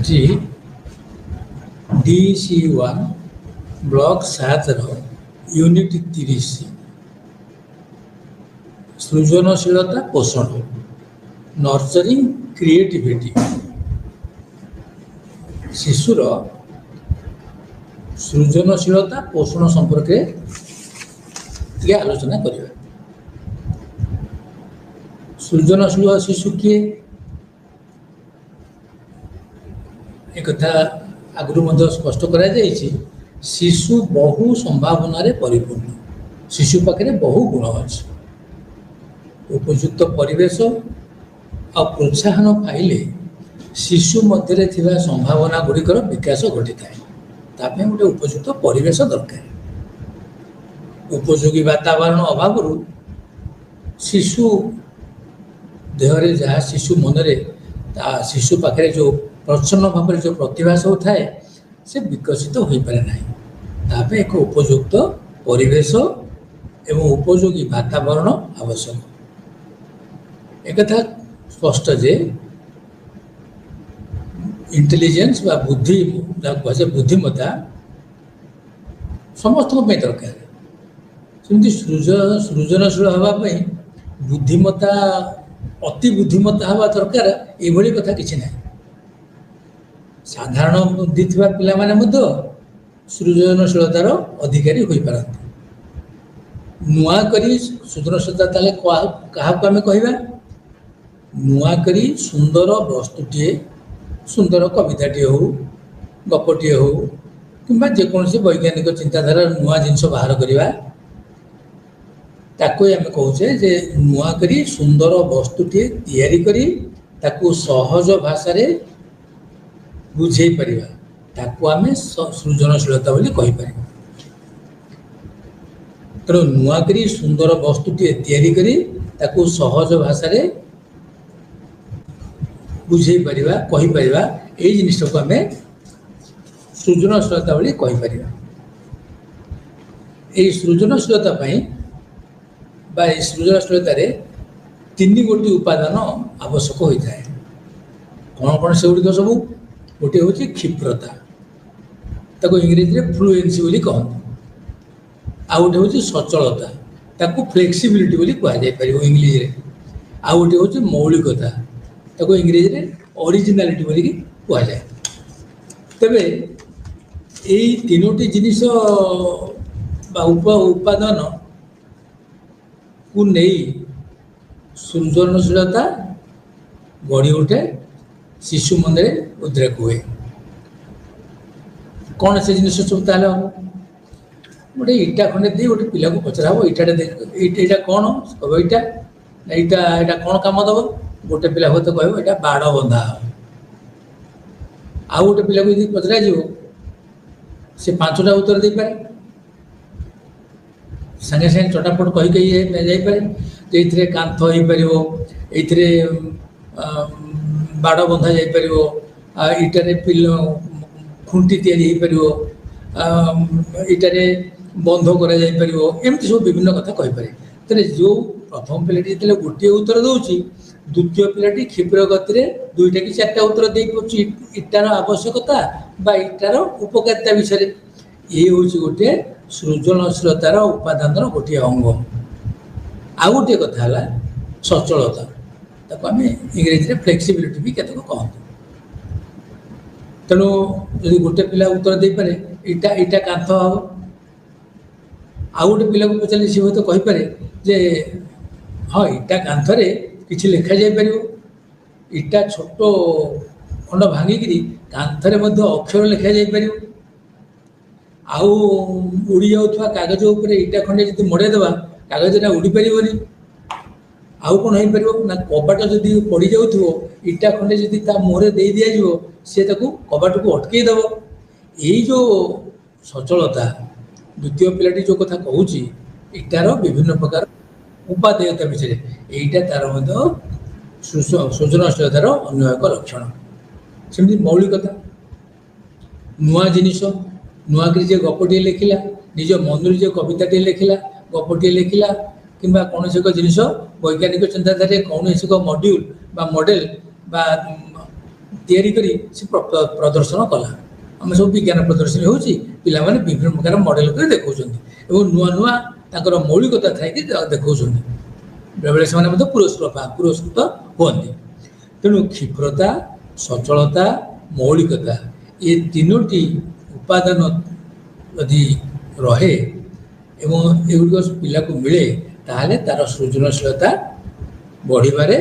ଏଠି DC1 block 7ର unit 30 ସୃଜନଶୀଳତା ପୋଷଣ ନର୍ଚରିଂ କ୍ରିଏଟିଭିଟି। ଶିଶୁର ସୃଜନଶୀଳତା ପୋଷଣ ସମ୍ପର୍କରେ ଟିକେ ଆଲୋଚନା କରିବା। ସୃଜନଶୀଳ ଶିଶୁ କିଏ? ଏକଥା ଆଗରୁ ମଧ୍ୟ ସ୍ପଷ୍ଟ କରାଯାଇଛି। ଶିଶୁ ବହୁ ସମ୍ଭାବନାରେ ପରିପୂର୍ଣ୍ଣ। ଶିଶୁ ପାଖରେ ବହୁ ଗୁଣ ଅଛି। ଉପଯୁକ୍ତ ପରିବେଶ ଆଉ ପ୍ରୋତ୍ସାହନ ପାଇଲେ ଶିଶୁ ମଧ୍ୟରେ ଥିବା ସମ୍ଭାବନା ଗୁଡ଼ିକର ବିକାଶ ଘଟିଥାଏ। ତା ପାଇଁ ଗୋଟେ ଉପଯୁକ୍ତ ପରିବେଶ ଦରକାର। ଉପଯୋଗୀ ବାତାବରଣ ଅଭାବରୁ ଶିଶୁ ଦେହରେ ଯାହା ଶିଶୁ ମନରେ ତା ଶିଶୁ ପାଖରେ ଯେଉଁ ପ୍ରଚ୍ଛନ୍ନ ଭାବରେ ଯେଉଁ ପ୍ରତିଭା ସବୁ ଥାଏ ସେ ବିକଶିତ ହୋଇପାରେ ନାହିଁ। ତା ପାଇଁ ଏକ ଉପଯୁକ୍ତ ପରିବେଶ ଏବଂ ଉପଯୋଗୀ ବାତାବରଣ ଆବଶ୍ୟକ। ଏକଥା ସ୍ପଷ୍ଟ ଯେ ଇଣ୍ଟେଲିଜେନ୍ସ ବା ବୁଦ୍ଧି ଯାହାକୁ କୁହାଯାଏ ବୁଦ୍ଧିମତ୍ତା ସମସ୍ତଙ୍କ ପାଇଁ ଦରକାର। ସେମିତି ସୃଜନଶୀଳ ହେବା ପାଇଁ ବୁଦ୍ଧିମତ୍ତା ଅତି ବୁଦ୍ଧିମତ୍ତା ହେବା ଦରକାର ଏଭଳି କଥା କିଛି ନାହିଁ। ସାଧାରଣ ବୁଦ୍ଧି ଥିବା ପିଲାମାନେ ମଧ୍ୟ ସୃଜନଶୀଳତାର ଅଧିକାରୀ ହୋଇପାରନ୍ତି। ନୂଆ କରି ସୃଜନଶୀଳତା ତାହେଲେ କାହାକୁ ଆମେ କହିବା? ନୂଆ କରି ସୁନ୍ଦର ବସ୍ତୁଟିଏ, ସୁନ୍ଦର କବିତାଟିଏ ହେଉ, ଗପଟିଏ ହେଉ କିମ୍ବା ଯେକୌଣସି ବୈଜ୍ଞାନିକ ଚିନ୍ତାଧାରାର ନୂଆ ଜିନିଷ ବାହାର କରିବା, ତାକୁ ଆମେ କହୁଛେ ଯେ ନୂଆ କରି ସୁନ୍ଦର ବସ୍ତୁଟିଏ ତିଆରି କରି ତାକୁ ସହଜ ଭାଷାରେ ବୁଝେଇ ପାରିବା, ତାକୁ ଆମେ ସୃଜନଶୀଳତା ବୋଲି କହିପାରିବା। ତେଣୁ ନୂଆ କରି ସୁନ୍ଦର ବସ୍ତୁଟିଏ ତିଆରି କରି ତାକୁ ସହଜ ଭାଷାରେ ବୁଝେଇ ପାରିବା, କହିପାରିବା, ଏଇ ଜିନିଷକୁ ଆମେ ସୃଜନଶୀଳତା ବୋଲି କହିପାରିବା। ଏହି ସୃଜନଶୀଳତା ପାଇଁ ବା ଏହି ସୃଜନଶୀଳତାରେ 3 ଗୋଟି ଉପାଦାନ ଆବଶ୍ୟକ ହୋଇଥାଏ। କ'ଣ କ'ଣ ସେଗୁଡ଼ିକ ସବୁ? ଗୋଟିଏ ହେଉଛି କ୍ଷିପ୍ରତା, ତାକୁ ଇଂରେଜୀରେ ଫ୍ଲୁଏନ୍ସି ବୋଲି କହନ୍ତି। ଆଉ ଗୋଟେ ହେଉଛି ସଚଳତା, ତାକୁ ଫ୍ଲେକ୍ସିବିଲିଟି ବୋଲି କୁହାଯାଇପାରିବ ଇଂଲିଶରେ। ଆଉ ଗୋଟେ ହେଉଛି ମୌଳିକତା, ତାକୁ ଇଂରେଜୀରେ ଅରିଜିନାଲିଟି ବୋଲିକି କୁହାଯାଏ। ତେବେ ଏଇ 3ଟି ଜିନିଷ ବା ଉପାଦାନକୁ ନେଇ ସୃଜନଶୀଳତା ଗଢ଼ି ଉଠେ, ଶିଶୁ ମନରେ ଉଦ୍ରେକ ହୁଏ। କ'ଣ ସେ ଜିନିଷ ସବୁ ତାହେଲେ ହେବ? ଗୋଟେ ଇଟା ଖଣ୍ଡେ ଦେଇ ଗୋଟେ ପିଲାକୁ ପଚରା ହେବ, ଇଟାଟା ଏଇଟା କ'ଣ କହିବ? ଏଇଟା କ'ଣ କାମ ଦେବ? ଗୋଟେ ପିଲା ହୁଏତ କହିବ ଏଇଟା ବାଡ଼ ବନ୍ଧା ହେବ। ଆଉ ଗୋଟେ ପିଲାକୁ ଯଦି ପଚରାଯିବ ସେ 5ଟା ଉତ୍ତର ଦେଇପାରେ, ସାଙ୍ଗେ ସାଙ୍ଗେ ଚଟାପଟ କହିକି ଯାଇପାରେ ଯେ ଏଇଥିରେ କାନ୍ଥ ହେଇପାରିବ, ଏଇଥିରେ ବାଡ଼ ବନ୍ଧା ଯାଇପାରିବ, ଇଟାରେ ଖୁଣ୍ଟି ତିଆରି ହେଇପାରିବ, ଇଟାରେ ବନ୍ଧ କରାଯାଇପାରିବ, ଏମିତି ସବୁ ବିଭିନ୍ନ କଥା କହିପାରେ। ତେବେ ଯେଉଁ ପ୍ରଥମ ପିଲାଟି ଯେତେବେଳେ ଗୋଟିଏ ଉତ୍ତର ଦେଉଛି, ଦ୍ୱିତୀୟ ପିଲାଟି କ୍ଷିପ୍ର ଗତିରେ 2ଟା କି 4ଟା ଉତ୍ତର ଦେଇପାରୁଛି ଇଟାର ଆବଶ୍ୟକତା ବା ଇଟାର ଉପକାରିତା ବିଷୟରେ। ଇଏ ହେଉଛି ଗୋଟିଏ ସୃଜନଶୀଳତାର ଉପାଦାନର ଗୋଟିଏ ଅଙ୍ଗ। ଆଉ ଗୋଟିଏ କଥା ହେଲା ସଚଳତା, ତାକୁ ଆମେ ଇଂରେଜୀରେ ଫ୍ଲେକ୍ସିବିଲିଟି ବି କେତେକ କହନ୍ତି। ତେଣୁ ଯଦି ଗୋଟେ ପିଲା ଉତ୍ତର ଦେଇପାରେ ଇଟା କାନ୍ଥ ହେବ, ଆଉ ଗୋଟେ ପିଲାକୁ ପଚାରିଲେ ସେ ହୁଏତ କହିପାରେ ଯେ ହଁ ଇଟା କାନ୍ଥରେ କିଛି ଲେଖାଯାଇପାରିବ, ଇଟା ଛୋଟ ଖଣ୍ଡ ଭାଙ୍ଗିକିରି କାନ୍ଥରେ ମଧ୍ୟ ଅକ୍ଷର ଲେଖାଯାଇପାରିବ, ଆଉ ଉଡ଼ି ଯାଉଥିବା କାଗଜ ଉପରେ ଇଟା ଖଣ୍ଡେ ଯଦି ମଡ଼େଇ ଦେବା କାଗଜଟା ଉଡ଼ିପାରିବନି। ଆଉ କ'ଣ ହେଇପାରିବ ନା କବାଟ ଯଦି ପଡ଼ି ଯାଉଥିବ ଇଟା ଖଣ୍ଡେ ଯଦି ତା ମୁହଁରେ ଦେଇ ଦିଆଯିବ ସେ ତାକୁ କବାଟକୁ ଅଟକେଇ ଦେବ। ଏଇ ଯେଉଁ ସଚଳତା, ଦ୍ୱିତୀୟ ପିଲାଟି ଯେଉଁ କଥା କହୁଛି ଇଟାର ବିଭିନ୍ନ ପ୍ରକାର ଉପାଦେୟତା ବିଷୟରେ, ଏଇଟା ତାର ମଧ୍ୟ ସୃଜନଶୀଳତାର ଅନ୍ୟ ଏକ ଲକ୍ଷଣ। ସେମିତି ମୌଳିକତା, ନୂଆ ଜିନିଷ, ନୂଆକରି ଯେ ଗପଟିଏ ଲେଖିଲା, ନିଜ ମନରୁ ଯେ କବିତାଟିଏ ଲେଖିଲା, ଗପଟିଏ ଲେଖିଲା କିମ୍ବା କୌଣସି ଏକ ଜିନିଷ ବୈଜ୍ଞାନିକ ଚିନ୍ତାଧାରାରେ କୌଣସି ଏକ ମଡ୍ୟୁଲ ବା ମଡେଲ ବା ତିଆରି କରି ସେ ପ୍ରଦର୍ଶନ କଲା। ଆମେ ସବୁ ବିଜ୍ଞାନ ପ୍ରଦର୍ଶନୀ ହେଉଛି, ପିଲାମାନେ ବିଭିନ୍ନ ପ୍ରକାର ମଡ଼େଲ କରି ଦେଖାଉଛନ୍ତି ଏବଂ ନୂଆ ନୂଆ ତାଙ୍କର ମୌଳିକତା ଥାଇକି ଦେଖାଉଛନ୍ତି। ବେଳେବେଳେ ସେମାନେ ମଧ୍ୟ ପୁରସ୍କୃତ ହୁଅନ୍ତି। ତେଣୁ କ୍ଷିପ୍ରତା, ସଚଳତା, ମୌଳିକତା ଏ ତିନୋଟି ଉପାଦାନ ଯଦି ରହେ ଏବଂ ଏଗୁଡ଼ିକ ପିଲାକୁ ମିଳେ, ତାହେଲେ ତାର ସୃଜନଶୀଳତା ବଢ଼ିବାରେ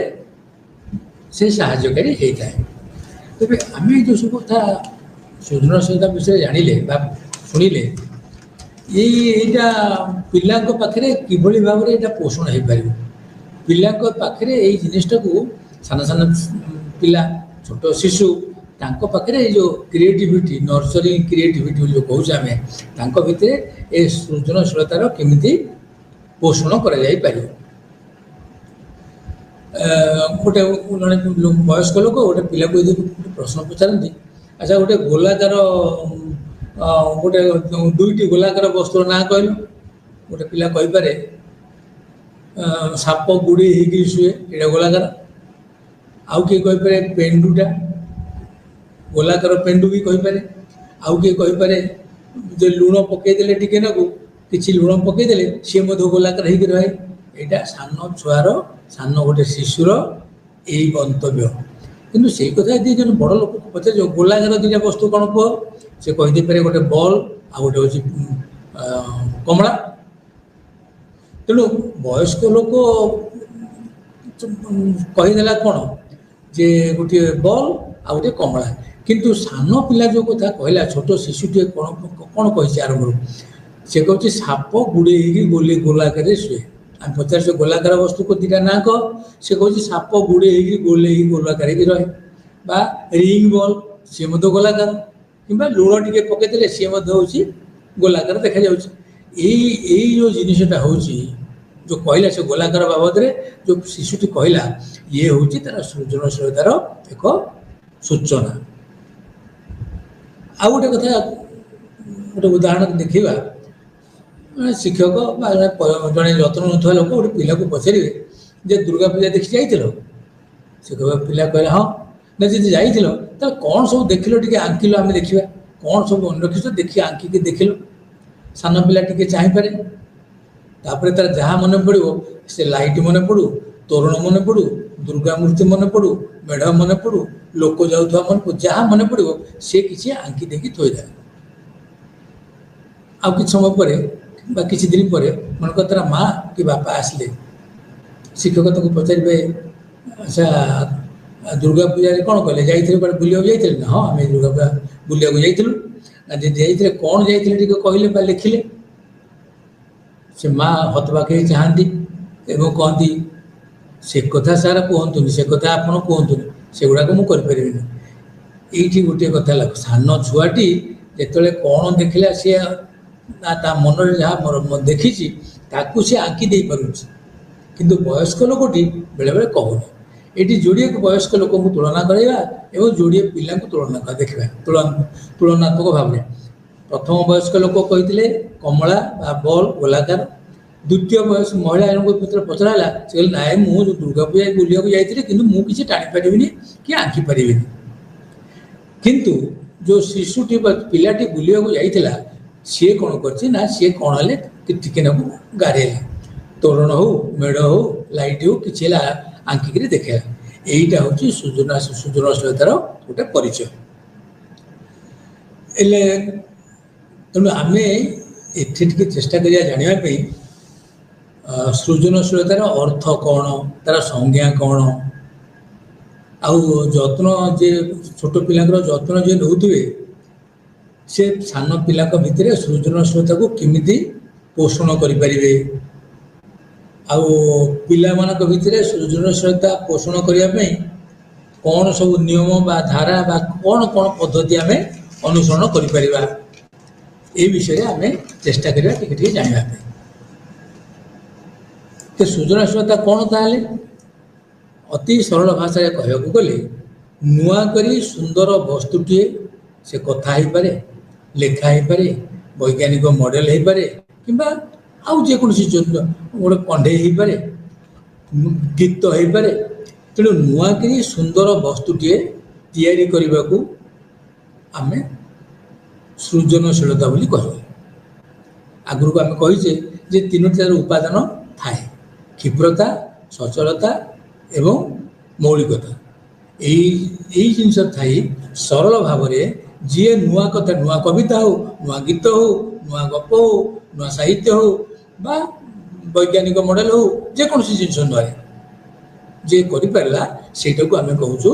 ସେ ସାହାଯ୍ୟକାରୀ ହେଇଥାଏ। ତେବେ ଆମେ ଯେଉଁ ସବୁ କଥା ସୃଜନଶୀଳତା ବିଷୟରେ ଜାଣିଲେ ବା ଶୁଣିଲେ, ଏଇଟା ପିଲାଙ୍କ ପାଖରେ କିଭଳି ଭାବରେ ଏଇଟା ପୋଷଣ ହେଇପାରିବ? ପିଲାଙ୍କ ପାଖରେ ଏଇ ଜିନିଷଟାକୁ ସାନ ସାନ ପିଲା, ଛୋଟ ଶିଶୁ, ତାଙ୍କ ପାଖରେ ଏଇ ଯେଉଁ କ୍ରିଏଟିଭିଟି, ନର୍ସରିଂ କ୍ରିଏଟିଭିଟି ଯେଉଁ କହୁଛେ ଆମେ, ତାଙ୍କ ଭିତରେ ଏ ସୃଜନଶୀଳତାର କେମିତି ପୋଷଣ କରାଯାଇପାରିବ? ଗୋଟେ ଜଣେ ବୟସ୍କ ଲୋକ ଗୋଟେ ପିଲାକୁ ଯଦି ପ୍ରଶ୍ନ ପଚାରନ୍ତି, ଆଚ୍ଛା ଗୋଟେ ଗୋଲାକାର ଗୋଟେ ଦୁଇଟି ଗୋଲାକାର ବସ୍ତୁର ନାଁ କହିଲ। ଗୋଟେ ପିଲା କହିପାରେ ସାପ ଗୁଡ଼ି ହେଇକି ଶୁଏ, ଏଇଟା ଗୋଲାକାର। ଆଉ କିଏ କହିପାରେ ପେଣ୍ଡୁଟା, ଗୋଲାକାର ପେଣ୍ଡୁ ବି କହିପାରେ। ଆଉ କିଏ କହିପାରେ ଯେ ଲୁଣ ପକେଇଦେଲେ ଟିକେ ନାକୁ, କିଛି ଲୁଣ ପକେଇଦେଲେ ସିଏ ମଧ୍ୟ ଗୋଲାକାର ହେଇକି ରହେ। ଏଇଟା ସାନ ଛୁଆର, ସାନ ଗୋଟେ ଶିଶୁର ଏଇ ମନ୍ତବ୍ୟ। କିନ୍ତୁ ସେଇ କଥା ଯଦି ଜଣେ ବଡ଼ ଲୋକକୁ ପଚାରିବ ଗୋଲାକାର ଦୁଇଟା ବସ୍ତୁ କ'ଣ କୁହ, ସେ କହିଦେଇପାରେ ଗୋଟେ ବଲ୍ ଆଉ ଗୋଟେ ହେଉଛି କମଳା। ତେଣୁ ବୟସ୍କ ଲୋକ କହିଦେଲା କ'ଣ ଯେ ଗୋଟିଏ ବଲ୍ ଆଉ ଗୋଟିଏ କମଳା। କିନ୍ତୁ ସାନ ପିଲା ଯେଉଁ କଥା କହିଲା, ଛୋଟ ଶିଶୁଟିଏ କ'ଣ କହିଛି ଆରମ୍ଭରୁ, ସେ କହୁଛି ସାପ ଗୁଡ଼େଇ ହେଇକି ଗୋଲାକାରରେ ଶୁଏ। ଆମେ ପଚାରୁଛୁ ଗୋଲାକାର ବସ୍ତୁକୁ ଦୁଇଟା ନାଁ କହ, ସେ କହୁଛି ସାପ ଗୁଡ଼େଇ ହେଇକି ଗୋଲାକାର ହେଇକି ରହେ। ବା ରିଙ୍ଗ ବଲ୍, ସିଏ ମଧ୍ୟ ଗୋଲାକାର। କିମ୍ବା ଲୁଣ ଟିକେ ପକେଇଦେଲେ ସିଏ ମଧ୍ୟ ହେଉଛି ଗୋଲାକାର ଦେଖାଯାଉଛି। ଏଇ ଯେଉଁ ଜିନିଷଟା ହେଉଛି, ଯେଉଁ କହିଲା ସେ ଗୋଲାକାର ବାବଦରେ ଯେଉଁ ଶିଶୁଟି କହିଲା, ଇଏ ହେଉଛି ତାର ସୃଜନଶୀଳତାର ଏକ ସୂଚନା। ଆଉ ଗୋଟେ କଥା, ଗୋଟେ ଉଦାହରଣ ଦେଖିବା, ଶିକ୍ଷକ ବା ଜଣେ ଯତ୍ନ ନେଉଥିବା ଲୋକ ଗୋଟେ ପିଲାକୁ ପଚାରିବେ ଯେ ଦୁର୍ଗା ପୂଜା ଦେଖି ଯାଇଥିଲ? ସେ କହିବ, ପିଲା କହିଲା ହଁ। ନା ଯଦି ଯାଇଥିଲ ତାହେଲେ କ'ଣ ସବୁ ଦେଖିଲ ଟିକେ ଆଙ୍କିଲ, ଆମେ ଦେଖିବା। କ'ଣ ସବୁ ମନେ ରଖିଛ ଦେଖି ଆଙ୍କିକି ଦେଖିଲ। ସାନ ପିଲା ଟିକେ ଚାହିଁପାରେ, ତାପରେ ତାର ଯାହା ମନେ ପଡ଼ିବ, ସେ ଲାଇଟ୍ ମନେ ପଡ଼ୁ, ତୋରଣ ମନେ ପଡ଼ୁ, ଦୁର୍ଗା ମୂର୍ତ୍ତି ମନେ ପଡ଼ୁ, ମେଢ଼ ମନେ ପଡ଼ୁ, ଲୋକ ଯାଉଥିବା ମନେ ପଡ଼ୁ, ଯାହା ମନେ ପଡ଼ିବ ସେ କିଛି ଆଙ୍କି ଦେଇକି ଥୋଇଦେବେ। ଆଉ କିଛି ସମୟ ପରେ ବା କିଛି ଦିନ ପରେ ମନେକର ତାର ମା କି ବାପା ଆସିଲେ, ଶିକ୍ଷକ ତାଙ୍କୁ ପଚାରିବେ, ଆଚ୍ଛା ଦୁର୍ଗା ପୂଜାରେ କ'ଣ କଲେ, ଯାଇଥିଲେ କୁଆଡ଼େ ବୁଲିବାକୁ ଯାଇଥିଲେ? ନା ହଁ, ଆମେ ଦୁର୍ଗା ପୂଜା ବୁଲିବାକୁ ଯାଇଥିଲୁ। ନା ଯଦି ଯାଇଥିଲେ କ'ଣ ଯାଇଥିଲେ ଟିକେ କହିଲେ ବା ଲେଖିଲେ? ସେ ମା ହତବାକ୍ ହେଇ ଚାହାନ୍ତି ଏବଂ କହନ୍ତି, ସେ କଥା ସାର୍ କୁହନ୍ତୁନି, ସେ କଥା ଆପଣ କୁହନ୍ତୁନି, ସେଗୁଡ଼ାକ ମୁଁ କରିପାରିବିନି। ଏଇଠି ଗୋଟିଏ କଥା ହେଲା, ସାନ ଛୁଆଟି ଯେତେବେଳେ କ'ଣ ଦେଖିଲା, ସିଏ ତା ମନରେ ଯାହା ଦେଖିଛି ତାକୁ ସେ ଆଙ୍କି ଦେଇପାରୁଛି, କିନ୍ତୁ ବୟସ୍କ ଲୋକଟି ବେଳେବେଳେ କହୁନି। ଏଠି ଯୋଡ଼ିଏ ବୟସ୍କ ଲୋକଙ୍କୁ ତୁଳନା କରାଇବା ଏବଂ ଯୋଡ଼ିଏ ପିଲାଙ୍କୁ ତୁଳନା ଦେଖିବା ତୁଳନାତ୍ମକ ଭାବରେ। ପ୍ରଥମ ବୟସ୍କ ଲୋକ କହିଥିଲେ କମଳା ବା ବଲ୍ ଗୋଲାକାର। ଦ୍ୱିତୀୟ ବୟସ ମହିଳା ଜଣଙ୍କ ଭିତରେ ପଚରା ହେଲା, ସେ କହିଲେ ନାଇଁ ମୁଁ ଦୁର୍ଗା ପୂଜା ବୁଲିବାକୁ ଯାଇଥିଲି, କିନ୍ତୁ ମୁଁ କିଛି ଟାଣିପାରିବିନି କି ଆଙ୍କି ପାରିବିନି। କିନ୍ତୁ ଯେଉଁ ଶିଶୁଟି ବା ପିଲାଟି ବୁଲିବାକୁ ଯାଇଥିଲା, ସିଏ କ'ଣ କରିଛି ନା ସିଏ କ'ଣ ହେଲେ ଟିକେ ନାକୁ ଗାରେଇଲା, ତୋରଣ ହଉ, ମେଢ଼ ହଉ, ଲାଇଟ୍ ହଉ, କିଛି ହେଲା ଆଙ୍କିକିରି ଦେଖେଇଲା। ଏଇଟା ହେଉଛି ସୃଜନଶୀଳତାର ଗୋଟେ ପରିଚୟ। ହେଲେ ତେଣୁ ଆମେ ଏଠି ଟିକେ ଚେଷ୍ଟା କରିବା ଜାଣିବା ପାଇଁ ସୃଜନଶୀଳତାର ଅର୍ଥ କ'ଣ, ତାର ସଂଜ୍ଞା କ'ଣ, ଆଉ ଯତ୍ନ ଯେ ଛୋଟ ପିଲାଙ୍କର ଯତ୍ନ ଯିଏ ନେଉଥିବେ, ସେ ସାନ ପିଲାଙ୍କ ଭିତରେ ସୃଜନଶୀଳତାକୁ କେମିତି ପୋଷଣ କରିପାରିବେ, ଆଉ ପିଲାମାନଙ୍କ ଭିତରେ ସୃଜନଶୀଳତା ପୋଷଣ କରିବା ପାଇଁ କ'ଣ ସବୁ ନିୟମ ବା ଧାରା ବା କ'ଣ କ'ଣ ପଦ୍ଧତି ଆମେ ଅନୁସରଣ କରିପାରିବା, এই ବିଷୟରେ ଆମେ ଚେଷ୍ଟା କରିବା ଟିକେ ଟିକେ ଜାଣିବା ପାଇଁ। ତ ସୃଜନଶୀଳତା କ'ଣ ତାହେଲେ? ଅତି ସରଳ ଭାଷାରେ କହିବାକୁ ଗଲେ, ନୂଆ କରି ସୁନ୍ଦର ବସ୍ତୁଟିଏ, ସେ କଥା ହେଇପାରେ, ଲେଖା ହେଇପାରେ, ବୈଜ୍ଞାନିକ ମଡ଼େଲ ହେଇପାରେ, କିମ୍ବା ଆଉ ଯେକୌଣସି ଗୋଟେ କଣ୍ଢେଇ ହେଇପାରେ, ଗୀତ ହେଇପାରେ। ତେଣୁ ନୂଆ କରି ସୁନ୍ଦର ବସ୍ତୁଟିଏ ତିଆରି କରିବାକୁ ଆମେ ସୃଜନଶୀଳତା ବୋଲି କହିବା। ଆଗରୁ ଆମେ କହିଛେ ଯେ ତିନୋଟି ତାର ଉପାଦାନ ଥାଏ, କ୍ଷିପ୍ରତା, ସଚଳତା ଏବଂ ମୌଳିକତା। ଏଇ ଜିନିଷ ଥାଇ ସରଳ ଭାବରେ ଯିଏ ନୂଆ କଥା, ନୂଆ କବିତା ହଉ, ନୂଆ ଗୀତ ହଉ, ନୂଆ ଗପ ହଉ, ନୂଆ ସାହିତ୍ୟ ହଉ ବା ବୈଜ୍ଞାନିକ ମଡେଲ ହଉ, ଯେକୌଣସି ଜିନିଷ ନୁହେଁ ଯିଏ କରିପାରିଲା ସେଇଟାକୁ ଆମେ କହୁଛୁ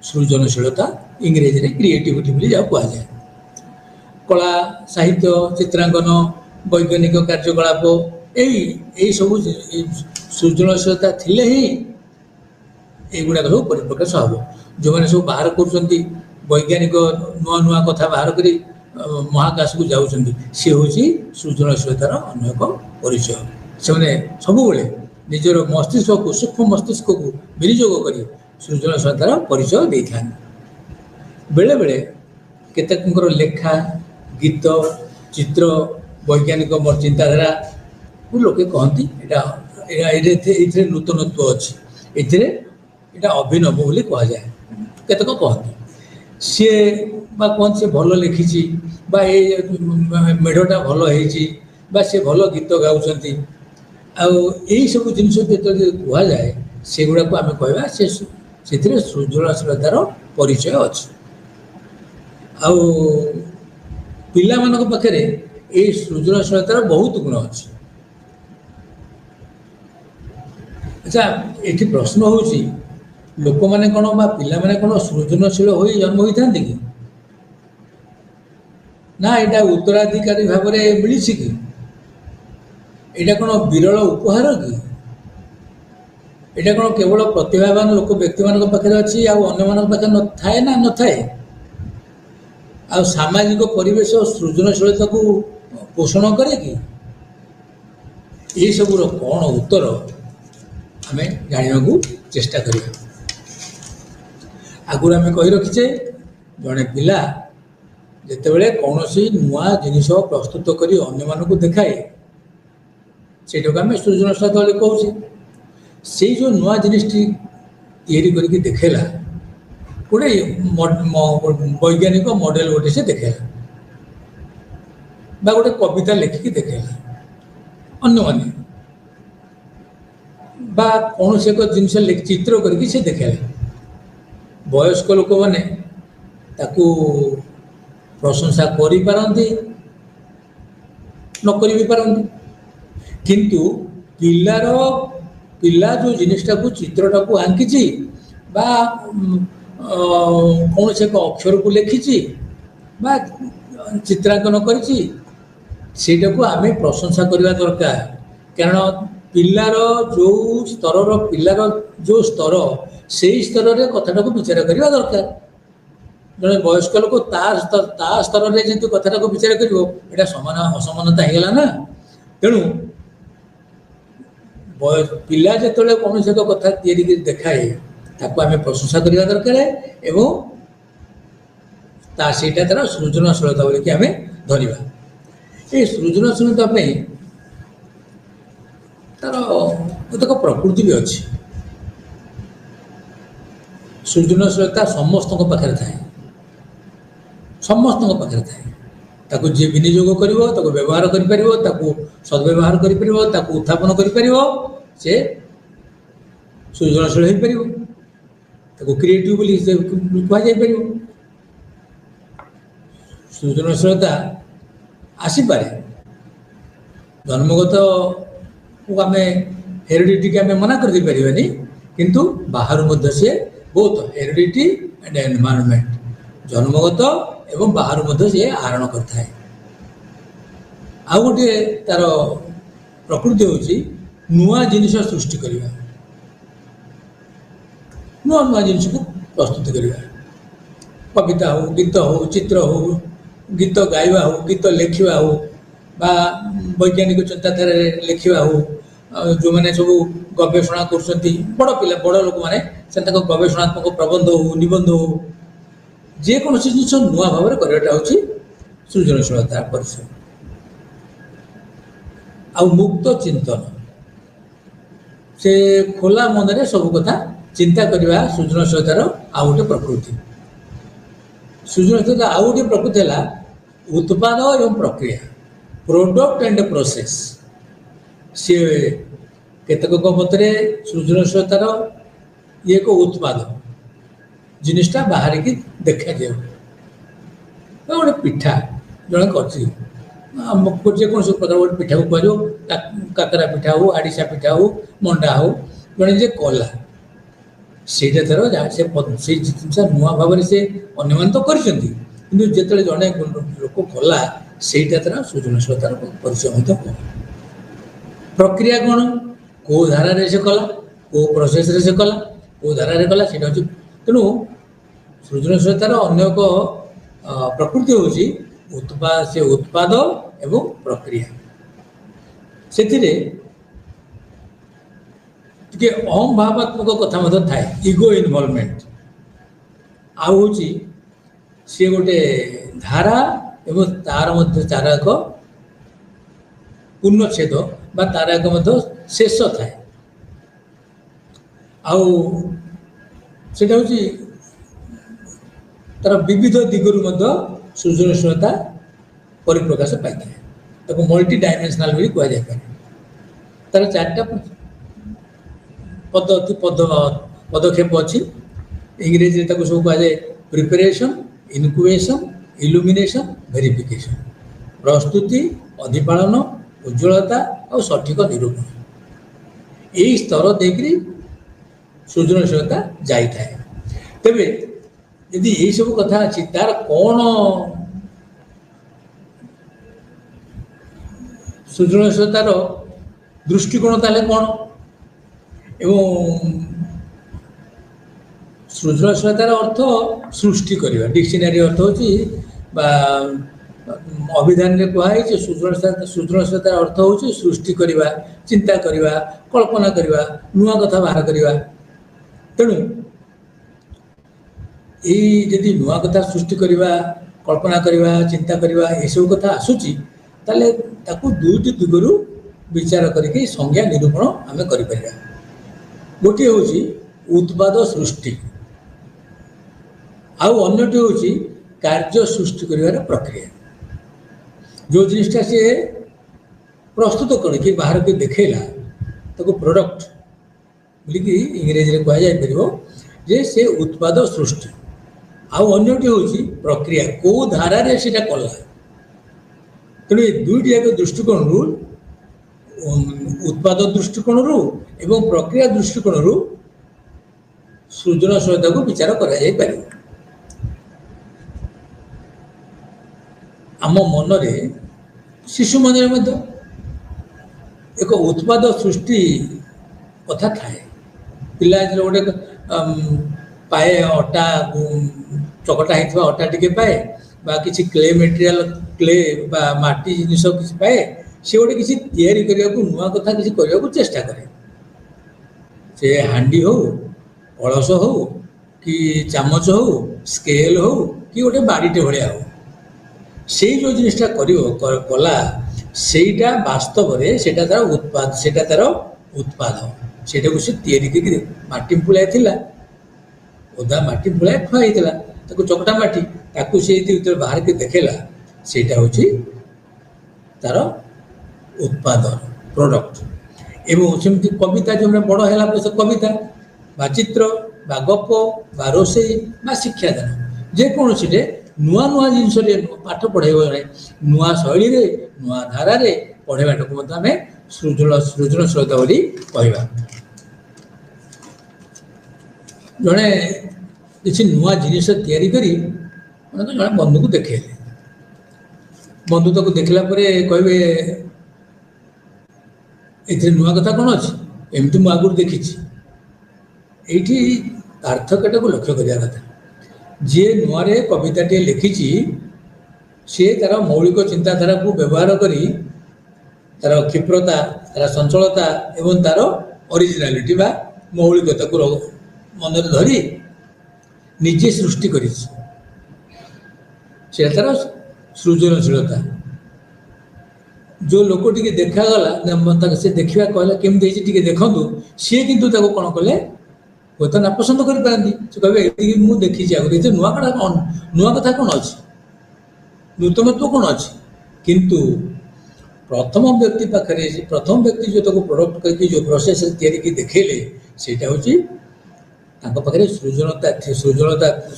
ସୃଜନଶୀଳତା, ଇଂରେଜୀରେ କ୍ରିଏଟିଭିଟି ବୋଲି ଯାହା କୁହାଯାଏ। କଳା, ସାହିତ୍ୟ, ଚିତ୍ରାଙ୍କନ, ବୈଜ୍ଞାନିକ କାର୍ଯ୍ୟକଳାପ ଏଇ ସବୁ ସୃଜନଶୀଳତା ଥିଲେ ହିଁ ଏଇଗୁଡ଼ାକ ସବୁ ପରିପ୍ରକାଶ ହେବ। ଯେଉଁମାନେ ସବୁ ବାହାର କରୁଛନ୍ତି ବୈଜ୍ଞାନିକ ନୂଆ ନୂଆ କଥା ବାହାର କରି ମହାକାଶକୁ ଯାଉଛନ୍ତି, ସେ ହେଉଛି ସୃଜନଶୀଳତାର ଅନ୍ୟ ଏକ ପରିଚୟ। ସେମାନେ ସବୁବେଳେ ନିଜର ମସ୍ତିଷ୍କକୁ, ସୂକ୍ଷ୍ମ ମସ୍ତିଷ୍କକୁ ବିନିଯୋଗ କରି ସୃଜନଶୀଳତାର ପରିଚୟ ଦେଇଥାନ୍ତି। ବେଳେବେଳେ କେତେକଙ୍କର ଲେଖା, ଗୀତ, ଚିତ୍ର, ବୈଜ୍ଞାନିକ ଚିନ୍ତାଧାରାକୁ ଲୋକେ କହନ୍ତି ଏଇଥିରେ ନୂତନତ୍ୱ ଅଛି, ଏଇଟା ଅଭିନବ ବୋଲି କୁହାଯାଏ। କେତେକ କହନ୍ତି ସିଏ ବା କୁହନ୍ତି ସେ ଭଲ ଲେଖିଛି, ବା ଏ ମେଢ଼ଟା ଭଲ ହେଇଛି, ବା ସେ ଭଲ ଗୀତ ଗାଉଛନ୍ତି। ଆଉ ଏଇସବୁ ଜିନିଷ ଯେତେବେଳେ କୁହାଯାଏ ସେଗୁଡ଼ାକୁ ଆମେ କହିବା ସେଥିରେ ସୃଜନଶୀଳତାର ପରିଚୟ ଅଛି। ଆଉ ପିଲାମାନଙ୍କ ପାଖରେ ଏଇ ସୃଜନଶୀଳତାର ବହୁତ ଗୁଣ ଅଛି। ଆଚ୍ଛା, ଏଠି ପ୍ରଶ୍ନ ହେଉଛି ଲୋକମାନେ କ'ଣ ବା ପିଲାମାନେ କ'ଣ ସୃଜନଶୀଳ ହୋଇ ଜନ୍ମ ହୋଇଥାନ୍ତି କି? ନା ଏଇଟା ଉତ୍ତରାଧିକାରୀ ଭାବରେ ମିଳିଛି କି? ଏଇଟା କ'ଣ ବିରଳ ଉପହାର କି? ଏଇଟା କ'ଣ କେବଳ ପ୍ରତିଭାବାନ ଲୋକ ବ୍ୟକ୍ତିମାନଙ୍କ ପାଖରେ ଅଛି ଆଉ ଅନ୍ୟମାନଙ୍କ ପାଖରେ ଥାଏ ନା ନଥାଏ? ଆଉ ସାମାଜିକ ପରିବେଶ ସୃଜନଶୀଳତାକୁ ପୋଷଣ କରେ କି? ଏସବୁର କ'ଣ ଉତ୍ତର ଆମେ ଜାଣିବାକୁ ଚେଷ୍ଟା କରିବା। ଆଗରୁ ଆମେ କହି ରଖିଛେ ଜଣେ ପିଲା ଯେତେବେଳେ କୌଣସି ନୂଆ ଜିନିଷ ପ୍ରସ୍ତୁତ କରି ଅନ୍ୟମାନଙ୍କୁ ଦେଖାଏ ସେଇଟାକୁ ଆମେ ସୃଜନଶୀଳତା ବୋଲି କହୁଛେ। ସେଇ ଯେଉଁ ନୂଆ ଜିନିଷଟି ତିଆରି କରିକି ଦେଖେଇଲା, ଗୋଟେ ବୈଜ୍ଞାନିକ ମଡେଲ ଗୋଟେ ସେ ଦେଖେଇଲା, ବା ଗୋଟେ କବିତା ଲେଖିକି ଦେଖେଇଲା, ଅନ୍ୟମାନେ ବା କୌଣସି ଏକ ଜିନିଷ ଚିତ୍ର କରିକି ସେ ଦେଖେଇଲା। ବୟସ୍କ ଲୋକମାନେ ତାକୁ ପ୍ରଶଂସା କରିପାରନ୍ତି, ନ କରି ବି ପାରନ୍ତି। କିନ୍ତୁ ପିଲା ଯେଉଁ ଜିନିଷଟାକୁ, ଚିତ୍ରଟାକୁ ଆଙ୍କିଛି ବା କୌଣସି ଏକ ଅକ୍ଷରକୁ ଲେଖିଛି ବା ଚିତ୍ରାଙ୍କନ କରିଛି, ସେଇଟାକୁ ଆମେ ପ୍ରଶଂସା କରିବା ଦରକାର। କାରଣ ପିଲାର ଯେଉଁ ସ୍ତର, ସେଇ ସ୍ତରରେ କଥାଟାକୁ ବିଚାର କରିବା ଦରକାର। ଜଣେ ବୟସ୍କ ଲୋକ ତା ସ୍ତରରେ ଯେହେତୁ କଥାଟାକୁ ବିଚାର କରିବ, ଏଇଟା ଅସମାନତା ହେଇଗଲା ନା। ତେଣୁ ପିଲା ଯେତେବେଳେ କୌଣସି ଏକ କଥା ତିଆରି କରି ଦେଖାଏ ତାକୁ ଆମେ ପ୍ରଶଂସା କରିବା ଦରକାର ଏବଂ ସେଇଟା ତାର ସୃଜନଶୀଳତା ବୋଲିକି ଆମେ ଧରିବା। এই ସୃଜନଶୀଳତା ପାଇଁ ତାର କେତେକ ପ୍ରକୃତି ବି ଅଛି। ସୃଜନଶୀଳତା ସମସ୍ତଙ୍କ ପାଖରେ ଥାଏ, ସମସ୍ତଙ୍କ ପାଖରେ ଥାଏ। ତାକୁ ଯିଏ ବିନିଯୋଗ କରିବ, ତାକୁ ବ୍ୟବହାର କରିପାରିବ, ତାକୁ ସଦ୍ବ୍ୟବହାର କରିପାରିବ, ତାକୁ ଉତ୍ଥାପନ କରିପାରିବ, ସେ ସୃଜନଶୀଳ ହୋଇପାରିବ, ତାକୁ କ୍ରିଏଟିଭ ବୋଲି କୁହାଯାଇପାରିବ। ସୃଜନଶୀଳତା ଆସିପାରେ ଜନ୍ମଗତ ଆମେ ହେରିଡିଟିକି ଆମେ ମନା କରିଦେଇପାରିବାନି, କିନ୍ତୁ ବାହାରୁ ମଧ୍ୟ ସିଏ ବୋଥ ହେରିଡିଟି ଆଣ୍ଡ ଏନଭାରନମେଣ୍ଟ, ଜନ୍ମଗତ ଏବଂ ବାହାରୁ ମଧ୍ୟ ସିଏ ଆହରଣ କରିଥାଏ। ଆଉ ଗୋଟିଏ ତାର ପ୍ରକୃତି ହେଉଛି ନୂଆ ଜିନିଷ ସୃଷ୍ଟି କରିବା, ନୂଆ ନୂଆ ଜିନିଷକୁ ପ୍ରସ୍ତୁତ କରିବା। କବିତା ହଉ, ଗୀତ ହଉ, ଚିତ୍ର ହଉ, ଗୀତ ଗାଇବା ହଉ, ଗୀତ ଲେଖିବା ହଉ, ବା ବୈଜ୍ଞାନିକ ଚିନ୍ତାଧାରାରେ ଲେଖିବା ହଉ, ଯେଉଁମାନେ ସବୁ ଗବେଷଣା କରୁଛନ୍ତି, ବଡ଼ ଲୋକମାନେ, ସେ ତାଙ୍କ ଗବେଷଣାତ୍ମକ ପ୍ରବନ୍ଧ ହଉ, ନିବନ୍ଧ ହଉ, ଯେକୌଣସି ଜିନିଷ ନୂଆ ଭାବରେ କରିବାଟା ହେଉଛି ସୃଜନଶୀଳତା ପରିଚୟ। ଆଉ ମୁକ୍ତ ଚିନ୍ତନ, ସେ ଖୋଲା ମନରେ ସବୁ କଥା ଚିନ୍ତା କରିବା ସୃଜନଶୀଳତାର ଆଉ ଗୋଟେ ପ୍ରକୃତି। ସୃଜନଶୀଳତା ଆଉ ଗୋଟିଏ ପ୍ରକୃତି ହେଲା ଉତ୍ପାଦ ଏବଂ ପ୍ରକ୍ରିୟା, ପ୍ରୋଡକ୍ଟ ଆଣ୍ଡ ପ୍ରୋସେସ। ସିଏ କେତେକଙ୍କ ମତରେ ସୃଜନଶୀଳତାର ଇଏ ଏକ ଉତ୍ପାଦ, ଜିନିଷଟା ବାହାରିକି ଦେଖାଯାଉ। ଗୋଟେ ପିଠା ଜଣେ କରିଛି, ଯେକୌଣସି ପ୍ରକାର ଗୋଟେ ପିଠାକୁ କୁହାଯିବ, କାକରା ପିଠା ହଉ, ଆଡ଼ିସା ପିଠା ହଉ, ମଣ୍ଡା ହଉ, ଜଣେ ଯେ କଲା ସେଇଟା ତାର ସେଇ ଜିନିଷ ନୂଆ ଭାବରେ ସେ ଅନ୍ୟମାନେ ତ କରିଛନ୍ତି, କିନ୍ତୁ ଯେତେବେଳେ ଜଣେ ଲୋକ କଲା ସେଇଟା ତାର ସୃଜନଶୀଳତାର ପରିଚୟ ମଧ୍ୟ କଲା। ପ୍ରକ୍ରିୟା କ'ଣ? କେଉଁ ଧାରାରେ ସେ କଲା, କେଉଁ ପ୍ରୋସେସରେ ସେ କଲା, କେଉଁ ଧାରାରେ କଲା, ସେଇଟା ହେଉଛି। ତେଣୁ ସୃଜନଶୀଳତାର ଅନ୍ୟ ଏକ ପ୍ରକୃତି ହେଉଛି ସେ ଉତ୍ପାଦ ଏବଂ ପ୍ରକ୍ରିୟା। ସେଥିରେ ଟିକେ ଅହଂ ଭାବାତ୍ମକ କଥା ମଧ୍ୟ ଥାଏ, ଇଗୋ ଇନଭଲଭମେଣ୍ଟ। ଆଉ ହେଉଛି ସିଏ ଗୋଟେ ଧାରା ଏବଂ ତାର ମଧ୍ୟ ତାର ଏକ ପୂର୍ଣ୍ଣଚ୍ଛେଦ ବା ତାର ଏକ ମଧ୍ୟ ଶେଷ ଥାଏ। ଆଉ ସେଇଟା ହେଉଛି ତାର ବିବିଧ ଦିଗରୁ ମଧ୍ୟ ସୃଜନଶୀଳତା ପରିପ୍ରକାଶ ପାଇଥାଏ। ତାକୁ ମଲ୍ଟି ଡାଇମେନ୍ସନାଲ ବୋଲି କୁହାଯାଇପାରେ। ତାର ଚାରିଟା ପଦକ୍ଷେପ ଅଛି। ଇଂରେଜୀରେ ତାକୁ ସବୁ କୁହାଯାଏ ପ୍ରିପାରେସନ୍, ଇନକ୍ୟୁବେସନ୍, ଇଲୁମିନେସନ୍, ଭେରିଫିକେସନ୍। ପ୍ରସ୍ତୁତି, ଅଧିପାଳନ, ଉଜ୍ଜ୍ୱଳତା ଆଉ ସଠିକ ନିରୂପଣ। ଏହି ସ୍ତର ଦେଇକରି ସୃଜନଶୀଳତା ଯାଇଥାଏ। ତେବେ ଯଦି ଏହିସବୁ କଥା ଅଛି, ତାର କ'ଣ ସୃଜନଶୀଳତାର ଦୃଷ୍ଟିକୋଣ ତାହେଲେ କ'ଣ? ଏବଂ ସୃଜନଶୀଳତାର ଅର୍ଥ ସୃଷ୍ଟି କରିବା। ଡିକ୍ସନାରୀ ଅର୍ଥ ହେଉଛି ବା ଅଭିଧାନରେ କୁହାଯାଇଛି ସୃଜନଶୀଳତାର ଅର୍ଥ ହେଉଛି ସୃଷ୍ଟି କରିବା, ଚିନ୍ତା କରିବା, କଳ୍ପନା କରିବା, ନୂଆ କଥା ବାହାର କରିବା। ତେଣୁ ଏଇ ଯଦି ନୂଆ କଥା ସୃଷ୍ଟି କରିବା, କଳ୍ପନା କରିବା, ଚିନ୍ତା କରିବା, ଏସବୁ କଥା ଆସୁଛି, ତାହେଲେ ତାକୁ ଦୁଇଟି ଦିଗରୁ ବିଚାର କରିକି ସଂଜ୍ଞା ନିରୂପଣ ଆମେ କରିପାରିବା। ଗୋଟିଏ ହେଉଛି ଉତ୍ପାଦ ସୃଷ୍ଟି, ଆଉ ଅନ୍ୟଟି ହେଉଛି କାର୍ଯ୍ୟ ସୃଷ୍ଟି କରିବାର ପ୍ରକ୍ରିୟା। ଯେଉଁ ଜିନିଷଟା ସିଏ ପ୍ରସ୍ତୁତ କରିକି ବାହାରକୁ ଦେଖେଇଲା, ତାକୁ ପ୍ରଡକ୍ଟ ବୋଲିକି ଇଂରେଜୀରେ କୁହାଯାଇପାରିବ ଯେ ସେ ଉତ୍ପାଦ ସୃଷ୍ଟି। ଆଉ ଅନ୍ୟଟି ହେଉଛି ପ୍ରକ୍ରିୟା, କେଉଁ ଧାରାରେ ସେଇଟା କଲା। ତେଣୁ ଏ ଦୁଇଟି ଯାକ ଦୃଷ୍ଟିକୋଣରୁ, ଉତ୍ପାଦ ଦୃଷ୍ଟିକୋଣରୁ ଏବଂ ପ୍ରକ୍ରିୟା ଦୃଷ୍ଟିକୋଣରୁ ସୃଜନଶୀଳତାକୁ ବିଚାର କରାଯାଇପାରିବ। ଆମ ମନରେ, ଶିଶୁ ମନରେ ମଧ୍ୟ ଏକ ଉତ୍ପାଦ ସୃଷ୍ଟି କଥା ଥାଏ। ପିଲା ଯେତେବେଳେ ଗୋଟେ ପାଏ, ଅଟା ଚକଟା ହେଇଥିବା ଅଟା ଟିକେ ପାଏ ବା କିଛି କ୍ଲେ ମେଟେରିଆଲ, କ୍ଲେ ବା ମାଟି ଜିନିଷ କିଛି ପାଏ, ସେ ଗୋଟେ କିଛି ତିଆରି କରିବାକୁ, ନୂଆ କଥା କିଛି କରିବାକୁ ଚେଷ୍ଟା କରେ। ସେ ହାଣ୍ଡି ହଉ, କଳସ ହଉ, କି ଚାମଚ ହଉ, ସ୍କେଲ ହଉ, କି ଗୋଟେ ବାଡ଼ିଟେ ଭଳିଆ ହଉ, ସେଇ ଯେଉଁ ଜିନିଷଟା କଲା, ସେଇଟା ବାସ୍ତବରେ ସେଇଟା ତାର ଉତ୍ପାଦ, ସେଇଟାକୁ ସେ ତିଆରି କରିକି, ମାଟି ପୁଳାଏ ଥିଲା, ଓଦା ମାଟି ପୁଳାଏ ଥୁଆ ହେଇଥିଲା, ତାକୁ ଚକଟା ମାଟି, ତାକୁ ସେ ଯେତେବେଳେ ବାହାରକି ଦେଖେଇଲା, ସେଇଟା ହେଉଛି ତାର ଉତ୍ପାଦ, ପ୍ରଡକ୍ଟ। ଏବଂ ସେମିତି କବିତା, ଯେଉଁମାନେ ବଡ଼ ହେଲା ପରେ ସେ କବିତା ବା ଚିତ୍ର ବା ଗପ ବା ରୋଷେଇ ବା ଶିକ୍ଷାଦାନ, ଯେକୌଣସିରେ ନୂଆ ନୂଆ ଜିନିଷରେ ପାଠ ପଢ଼ାଇବା, ନୂଆ ଶୈଳୀରେ, ନୂଆ ଧାରାରେ ପଢ଼ାଇବାଟାକୁ ମଧ୍ୟ ଆମେ ସୃଜନଶୀଳତା ବୋଲି କହିବା। ଜଣେ କିଛି ନୂଆ ଜିନିଷ ତିଆରି କରି ଜଣେ ବନ୍ଧୁକୁ ଦେଖେଇଲେ, ବନ୍ଧୁ ତାକୁ ଦେଖିଲା ପରେ କହିବେ ଏଥିରେ ନୂଆ କଥା କ'ଣ ଅଛି, ଏମିତି ମୁଁ ଆଗରୁ ଦେଖିଛି। ଏଇଠି ପାର୍ଥକ୍ୟଟାକୁ ଲକ୍ଷ୍ୟ କରିବା କଥା। ଯିଏ ନୂଆରେ କବିତାଟିଏ ଲେଖିଛି, ସିଏ ତାର ମୌଳିକ ଚିନ୍ତାଧାରାକୁ ବ୍ୟବହାର କରି ତାର କ୍ଷିପ୍ରତା, ତାର ଚଞ୍ଚଳତା ଏବଂ ତାର ଅରିଜିନାଲିଟି ବା ମୌଳିକତାକୁ ମନରେ ଧରି ନିଜେ ସୃଷ୍ଟି କରିଛି। ସେଟା ତାର ସୃଜନଶୀଳତା। ଯେଉଁ ଲୋକ ଟିକେ ଦେଖାଗଲା, ସେ ଦେଖିବା କହିଲା କେମିତି ହେଇଛି ଟିକେ ଦେଖନ୍ତୁ, ସିଏ କିନ୍ତୁ ତାକୁ କ'ଣ କଲେ, ହୁଏତ ନାପସନ୍ଦ କରିପାରନ୍ତି, ସେ କହିବେ ଏତିକି ମୁଁ ଦେଖିଛି ଆଗରୁ, ଏତେ ନୂଆ କଥା କ'ଣ, ନୂଆ କଥା କ'ଣ ଅଛି, ନୂତନତ୍ୱ କ'ଣ ଅଛି। କିନ୍ତୁ ପ୍ରଥମ ବ୍ୟକ୍ତି ପାଖରେ, ପ୍ରଥମ ବ୍ୟକ୍ତି ଯେଉଁ ତାକୁ ପ୍ରଡ଼କ୍ଟ କରିକି ଯେଉଁ ପ୍ରୋସେସରେ ତିଆରିକି ଦେଖେଇଲେ, ସେଇଟା ହେଉଛି ତାଙ୍କ ପାଖରେ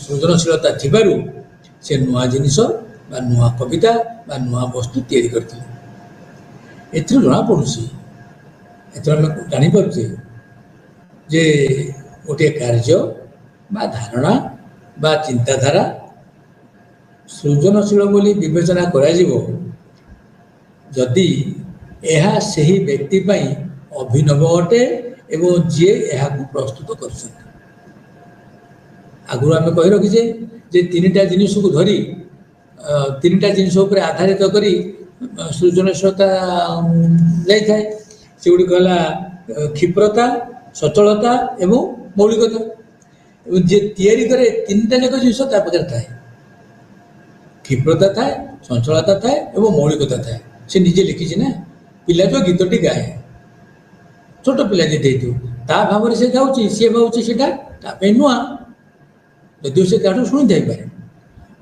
ସୃଜନଶୀଳତା ଥିବାରୁ ସେ ନୂଆ ଜିନିଷ ବା ନୂଆ କବିତା ବା ନୂଆ ବସ୍ତୁ ତିଆରି କରିଥିଲେ। ଏଥିରୁ ଜଣାପଡ଼ୁଛି, ଏଥିରୁ ଆମେ ଜାଣିପାରୁଛେ ଯେ ଗୋଟିଏ କାର୍ଯ୍ୟ ବା ଧାରଣା ବା ଚିନ୍ତାଧାରା ସୃଜନଶୀଳ ବୋଲି ବିବେଚନା କରାଯିବ ଯଦି ଏହା ସେହି ବ୍ୟକ୍ତି ପାଇଁ ଅଭିନବ ଅଟେ ଏବଂ ଯିଏ ଏହାକୁ ପ୍ରସ୍ତୁତ କରିଛନ୍ତି। ଆଗରୁ ଆମେ କହି ରଖିଛେ ଯେ ତିନିଟା ଜିନିଷକୁ ଧରି, ତିନିଟା ଜିନିଷ ଉପରେ ଆଧାରିତ କରି ସୃଜନଶୀଳତା ଯାଇଥାଏ। ସେଗୁଡ଼ିକ ହେଲା କ୍ଷିପ୍ରତା, ସଚଳତା ଏବଂ ମୌଳିକତା। ଏବଂ ଯିଏ ତିଆରି କରେ ତିନିଟା ଯାକ ଜିନିଷ ତା ପାଖରେ ଥାଏ, କ୍ଷିପ୍ରତା ଥାଏ, ଚଞ୍ଚଳତା ଥାଏ ଏବଂ ମୌଳିକତା ଥାଏ। ସେ ନିଜେ ଲେଖିଛି ନା, ପିଲା ଯେଉଁ ଗୀତଟି ଗାଏ, ଛୋଟ ପିଲା ଯଦି ହେଇଥିବ ତା ଭାବରେ ସେ ଗାଉଛି, ସିଏ ଭାବୁଛି ସେଇଟା ତା ପାଇଁ ନୂଆ, ଯଦିଓ ସେ କାହାଠୁ ଶୁଣି ଥାଇପାରେ।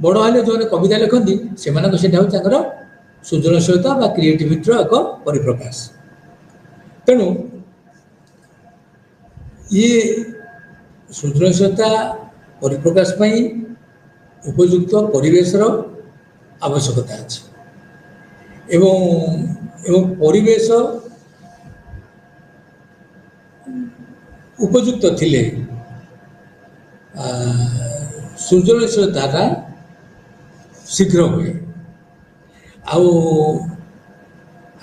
ବଡ଼ ହେଲେ ଯେଉଁମାନେ କବିତା ଲେଖନ୍ତି ସେମାନଙ୍କ ସେଇଟା ହେଉଛି ତାଙ୍କର ସୃଜନଶୀଳତା ବା କ୍ରିଏଟିଭିଟିର ଏକ ପରିପ୍ରକାଶ। ତେଣୁ ଇଏ ସୃଜନଶୀଳତା ପରିପ୍ରକାଶ ପାଇଁ ଉପଯୁକ୍ତ ପରିବେଶର ଆବଶ୍ୟକତା ଅଛି ଏବଂ ପରିବେଶ ଉପଯୁକ୍ତ ଥିଲେ ସୃଜନଶୀଳତାଟା ଶୀଘ୍ର ହୁଏ। ଆଉ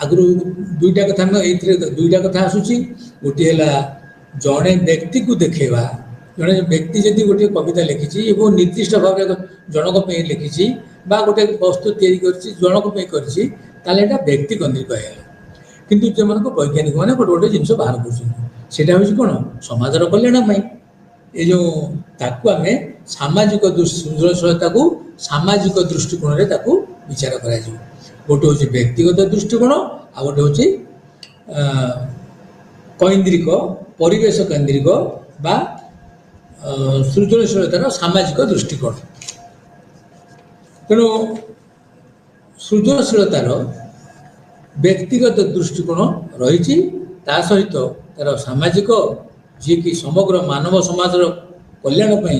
ଆଗରୁ ଦୁଇଟା କଥା, ଏଇଥିରେ ଦୁଇଟା କଥା ଆସୁଛି। ଗୋଟିଏ ହେଲା ଜଣେ ବ୍ୟକ୍ତିକୁ ଦେଖେଇବା, ଜଣେ ବ୍ୟକ୍ତି ଯଦି ଗୋଟିଏ କବିତା ଲେଖିଛି ଏବଂ ନିର୍ଦ୍ଦିଷ୍ଟ ଭାବରେ ଜଣକ ପାଇଁ ଲେଖିଛି ବା ଗୋଟେ ବସ୍ତୁ ତିଆରି କରିଛି ଜଣକ ପାଇଁ କରିଛି, ତାହେଲେ ଏଇଟା ବ୍ୟକ୍ତି କେନ୍ଦ୍ରିକ ହେଇଗଲା। କିନ୍ତୁ ଯେଉଁମାନଙ୍କ ବୈଜ୍ଞାନିକ ମାନେ ଗୋଟେ ଗୋଟେ ଜିନିଷ ବାହାର କରୁଛନ୍ତି, ସେଇଟା ହେଉଛି କ'ଣ, ସମାଜର କଲ୍ୟାଣ ପାଇଁ। ଏ ଯେଉଁ ତାକୁ ଆମେ ସାମାଜିକ ସୃଜନଶୀଳତାକୁ ସାମାଜିକ ଦୃଷ୍ଟିକୋଣରେ ତାକୁ ବିଚାର କରାଯିବ। ଗୋଟେ ହେଉଛି ବ୍ୟକ୍ତିଗତ ଦୃଷ୍ଟିକୋଣ, ଆଉ ଗୋଟେ ହେଉଛି କୈନ୍ଦ୍ରିକ, ପରିବେଶ କେନ୍ଦ୍ରିକ ବା ସୃଜନଶୀଳତାର ସାମାଜିକ ଦୃଷ୍ଟିକୋଣ। ତେଣୁ ସୃଜନଶୀଳତାର ବ୍ୟକ୍ତିଗତ ଦୃଷ୍ଟିକୋଣ ରହିଛି, ତା ସହିତ ତା'ର ସାମାଜିକ, ଯିଏକି ସମଗ୍ର ମାନବ ସମାଜର କଲ୍ୟାଣ ପାଇଁ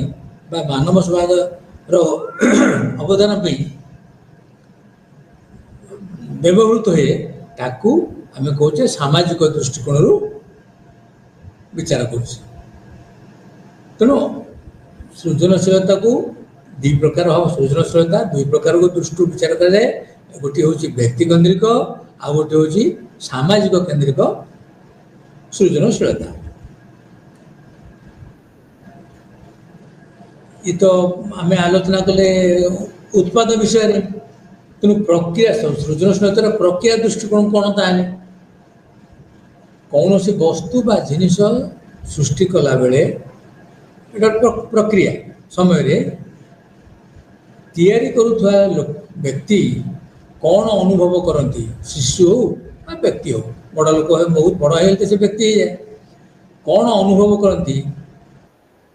ବା ମାନବ ସମାଜର ଅବଦାନ ପାଇଁ ବ୍ୟବହୃତ ହୁଏ, ତାକୁ ଆମେ କହୁଛେ ସାମାଜିକ ଦୃଷ୍ଟିକୋଣରୁ ବିଚାର କରୁଛେ। ତେଣୁ ସୃଜନଶୀଳତାକୁ ଦୁଇ ପ୍ରକାର ହେବ, ସୃଜନଶୀଳତା ଦୁଇ ପ୍ରକାରକୁ ଦୃଷ୍ଟିରୁ ବିଚାର କରାଯାଏ। ଗୋଟିଏ ହେଉଛି ବ୍ୟକ୍ତି କେନ୍ଦ୍ରିକ, ଆଉ ଗୋଟିଏ ହେଉଛି ସାମାଜିକ କେନ୍ଦ୍ରିକ ସୃଜନଶୀଳତା। ଏ ତ ଆମେ ଆଲୋଚନା କଲେ ଉତ୍ପାଦ ବିଷୟରେ। ତେଣୁ ପ୍ରକ୍ରିୟା, ସୃଜନଶୀଳତାର ପ୍ରକ୍ରିୟା ଦୃଷ୍ଟିକୋଣ କ'ଣ, ତାହେଲେ କୌଣସି ବସ୍ତୁ ବା ଜିନିଷ ସୃଷ୍ଟି କଲାବେଳେ ଏଇଟା ପ୍ରକ୍ରିୟା ସମୟରେ ତିଆରି କରୁଥିବା ବ୍ୟକ୍ତି କ'ଣ ଅନୁଭବ କରନ୍ତି, ଶିଶୁ ହେଉ ବା ବ୍ୟକ୍ତି ହେଉ, ବଡ଼ ଲୋକ ବହୁତ ବଡ଼ ହେଇଗଲେ ସେ ବ୍ୟକ୍ତି ହେଇଯାଏ, କ'ଣ ଅନୁଭବ କରନ୍ତି,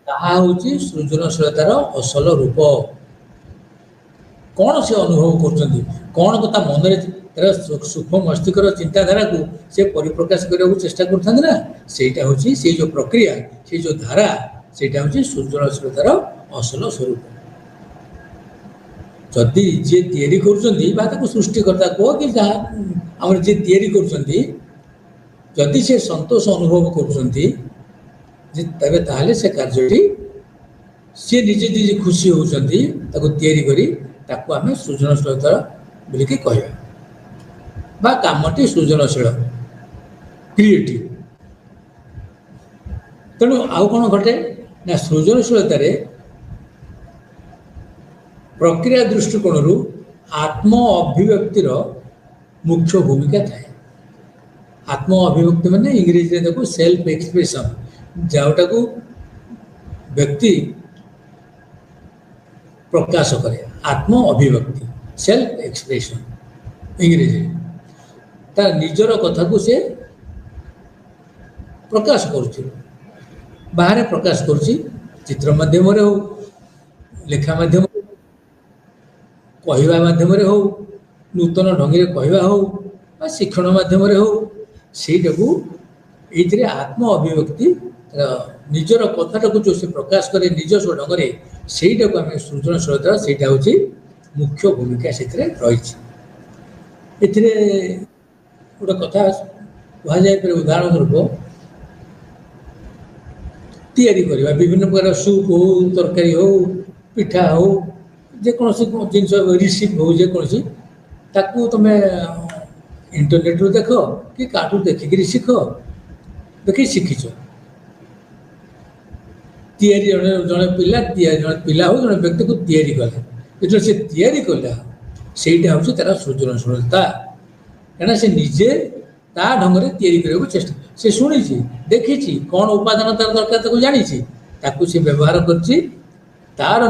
ତାହା ହେଉଛି ସୃଜନଶୀଳତାର ଅସଲ ରୂପ। କ'ଣ ସେ ଅନୁଭବ କରୁଛନ୍ତି, କ'ଣ ତା ମନରେ ତା'ର ସୂକ୍ଷ୍ମ ମସ୍ତିଷ୍କର ଚିନ୍ତାଧାରାକୁ ସେ ପରିପ୍ରକାଶ କରିବାକୁ ଚେଷ୍ଟା କରୁଥାନ୍ତି ନା, ସେଇଟା ହେଉଛି ସେଇ ଯେଉଁ ପ୍ରକ୍ରିୟା, ସେଇ ଯେଉଁ ଧାରା, ସେଇଟା ହେଉଛି ସୃଜନଶୀଳତାର ଅସଲ ସ୍ୱରୂପ। ଯଦି ଯିଏ ତିଆରି କରୁଛନ୍ତି ବା ତାକୁ ସୃଷ୍ଟିକର୍ତ୍ତା କୁହ କି ଯାହା ଆମର ଯିଏ ତିଆରି କରୁଛନ୍ତି, ଯଦି ସେ ସନ୍ତୋଷ ଅନୁଭବ କରୁଛନ୍ତି ଯେ ତେବେ ତାହେଲେ ସେ କାର୍ଯ୍ୟଟି ସିଏ ନିଜେ ନିଜେ ଖୁସି ହେଉଛନ୍ତି ତାକୁ ତିଆରି କରି, ତାକୁ ଆମେ ସୃଜନଶୀଳତା ବୋଲିକି କହିବା ବା କାମଟି ସୃଜନଶୀଳ, କ୍ରିଏଟିଭ। ତେଣୁ ଆଉ କ'ଣ ଘଟେ ନା, ସୃଜନଶୀଳତାରେ ପ୍ରକ୍ରିୟା ଦୃଷ୍ଟିକୋଣରୁ ଆତ୍ମ ଅଭିବ୍ୟକ୍ତିର ମୁଖ୍ୟ ଭୂମିକା ଥାଏ। ଆତ୍ମ ଅଭିବ୍ୟକ୍ତି ମାନେ ଇଂରେଜୀରେ ତାକୁ ସେଲ୍ଫ ଏକ୍ସପ୍ରେସନ୍, ଯେଉଁଟାକୁ ବ୍ୟକ୍ତି ପ୍ରକାଶ କରେ, ଆତ୍ମ ଅଭିବ୍ୟକ୍ତି, ସେଲ୍ଫ ଏକ୍ସପ୍ରେସନ୍ ଇଂରେଜୀରେ। ତା ନିଜର କଥାକୁ ସେ ପ୍ରକାଶ କରୁଛି। ବାହାରେ ପ୍ରକାଶ କରୁଛି, ଚିତ୍ର ମାଧ୍ୟମରେ ହଉ, ଲେଖା ମାଧ୍ୟମରେ, କହିବା ମାଧ୍ୟମରେ ହଉ, ନୂତନ ଢଙ୍ଗରେ କହିବା ହଉ ବା ଶିକ୍ଷଣ ମାଧ୍ୟମରେ ହଉ, ସେଇଟାକୁ ଏଇଥିରେ ଆତ୍ମ ଅଭିବ୍ୟକ୍ତି ନିଜର କଥାଟାକୁ ଯେଉଁ ସେ ପ୍ରକାଶ କରେ ନିଜସ୍ୱ ଢଙ୍ଗରେ, ସେଇଟାକୁ ଆମେ ସୃଜନଶୀଳତା, ସେଇଟା ହେଉଛି ମୁଖ୍ୟ ଭୂମିକା ସେଥିରେ ରହିଛି। ଏଥିରେ ଗୋଟେ କଥା କୁହାଯାଇପାରେ, ଉଦାହରଣ ସ୍ୱରୂପ ତିଆରି କରିବା ବିଭିନ୍ନ ପ୍ରକାର ସୁପ୍ ହଉ, ତରକାରୀ ହଉ, ପିଠା ହଉ, ଯେକୌଣସି ଜିନିଷ ରିସିପି ହଉ, ଯେକୌଣସି ତାକୁ ତୁମେ ଇଣ୍ଟରନେଟରୁ ଦେଖ କି କାହାଠୁ ଦେଖିକିରି ଶିଖ, ଦେଖି ଶିଖିଛ। ତିଆରି ଜଣେ ପିଲା ହଉ, ଜଣେ ବ୍ୟକ୍ତିକୁ ତିଆରି କଲେ, ଯେତେବେଳେ ସେ ତିଆରି କଲା, ସେଇଟା ହେଉଛି ତାର ସୃଜନଶୀଳତା। କାହିଁକିନା ସେ ନିଜେ ତା ଢଙ୍ଗରେ ତିଆରି କରିବାକୁ ଚେଷ୍ଟା, ସେ ଶୁଣିଛି, ଦେଖିଛି, କ'ଣ ଉପାଦାନ ତାର ଦରକାର ତାକୁ ଜାଣିଛି, ତାକୁ ସେ ବ୍ୟବହାର କରିଛି ତାର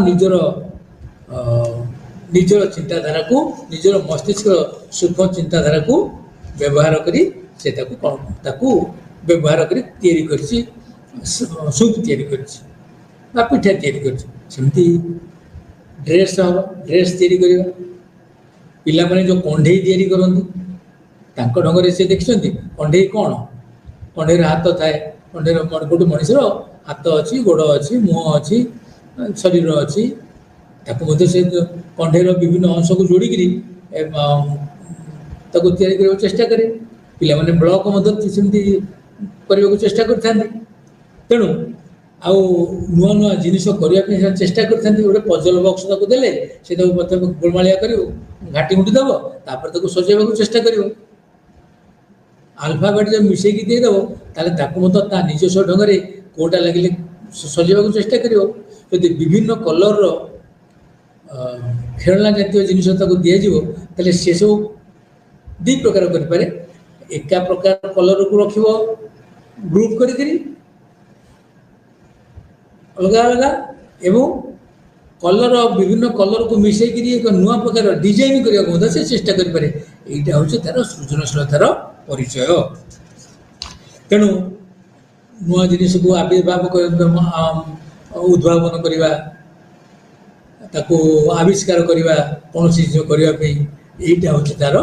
ନିଜର ଚିନ୍ତାଧାରାକୁ, ନିଜର ମସ୍ତିଷ୍କ ସୂକ୍ଷ୍ମ ଚିନ୍ତାଧାରାକୁ ବ୍ୟବହାର କରି ସେ ତାକୁ ବ୍ୟବହାର କରି ତିଆରି କରିଛି, ସୁପ୍ ତିଆରି କରିଛି ବା ପିଠା ତିଆରି କରିଛି। ସେମିତି ଡ୍ରେସ୍ ହେବ, ଡ୍ରେସ୍ ତିଆରି କରିବା, ପିଲାମାନେ ଯେଉଁ କଣ୍ଢେଇ ତିଆରି କରନ୍ତି ତାଙ୍କ ଢଙ୍ଗରେ ସେ ଦେଖିଛନ୍ତି। କଣ୍ଢେଇ କ'ଣ? କଣ୍ଢେଇର ହାତ ଥାଏ, କଣ୍ଢେଇର ଗୋଟେ ମଣିଷର ହାତ ଅଛି, ଗୋଡ଼ ଅଛି, ମୁହଁ ଅଛି, ଶରୀର ଅଛି, ତାକୁ ମଧ୍ୟ ସେ କଣ୍ଢେଇର ବିଭିନ୍ନ ଅଂଶକୁ ଯୋଡ଼ିକିରି ତାକୁ ତିଆରି କରିବାକୁ ଚେଷ୍ଟା କରେ। ପିଲାମାନେ ବ୍ଲକ ମଧ୍ୟ ସେମିତି କରିବାକୁ ଚେଷ୍ଟା କରିଥାନ୍ତି। ତେଣୁ ଆଉ ନୂଆ ନୂଆ ଜିନିଷ କରିବା ପାଇଁ ସେମାନେ ଚେଷ୍ଟା କରିଥାନ୍ତି। ଗୋଟେ ପଜଲ ବକ୍ସ ତାକୁ ଦେଲେ ସେ ତାକୁ ପ୍ରଥମେ ଗୋଳମାଳିଆ କରିବ, ଘାଟି ଘୁଟି ଦେବ, ତାପରେ ତାକୁ ସଜାଇବାକୁ ଚେଷ୍ଟା କରିବ। ଆଲଫାବେଟ୍ ଯଦି ମିଶେଇକି ଦେଇଦେବ, ତାହେଲେ ତାକୁ ମଧ୍ୟ ତା ନିଜସ୍ୱ ଢଙ୍ଗରେ କେଉଁଟା ଲାଗିଲେ ସଜାଇବାକୁ ଚେଷ୍ଟା କରିବ। ଯଦି ବିଭିନ୍ନ କଲର୍ର ଖେଳନା ଜାତୀୟ ଜିନିଷ ତାକୁ ଦିଆଯିବ, ତାହେଲେ ସେସବୁ ଦୁଇ ପ୍ରକାର କରିପାରେ। ଏକା ପ୍ରକାର କଲର୍କୁ ରଖିବ ଗ୍ରୁପ୍ କରିକିରି ଅଲଗା ଅଲଗା, ଏବଂ ବିଭିନ୍ନ କଲର୍କୁ ମିଶାଇକିରି ଏକ ନୂଆ ପ୍ରକାର ଡିଜାଇନ୍ କରିବାକୁ ମଧ୍ୟ ସେ ଚେଷ୍ଟା କରିପାରେ। ଏଇଟା ହେଉଛି ତା'ର ସୃଜନଶୀଳତାର ପରିଚୟ। ତେଣୁ ନୂଆ ଜିନିଷକୁ ଆବିର୍ଭାବ ଉଦ୍ଭାବନ କରିବା, ତାକୁ ଆବିଷ୍କାର କରିବା, କୌଣସି ଜିନିଷ କରିବା ପାଇଁ, ଏଇଟା ହେଉଛି ତା'ର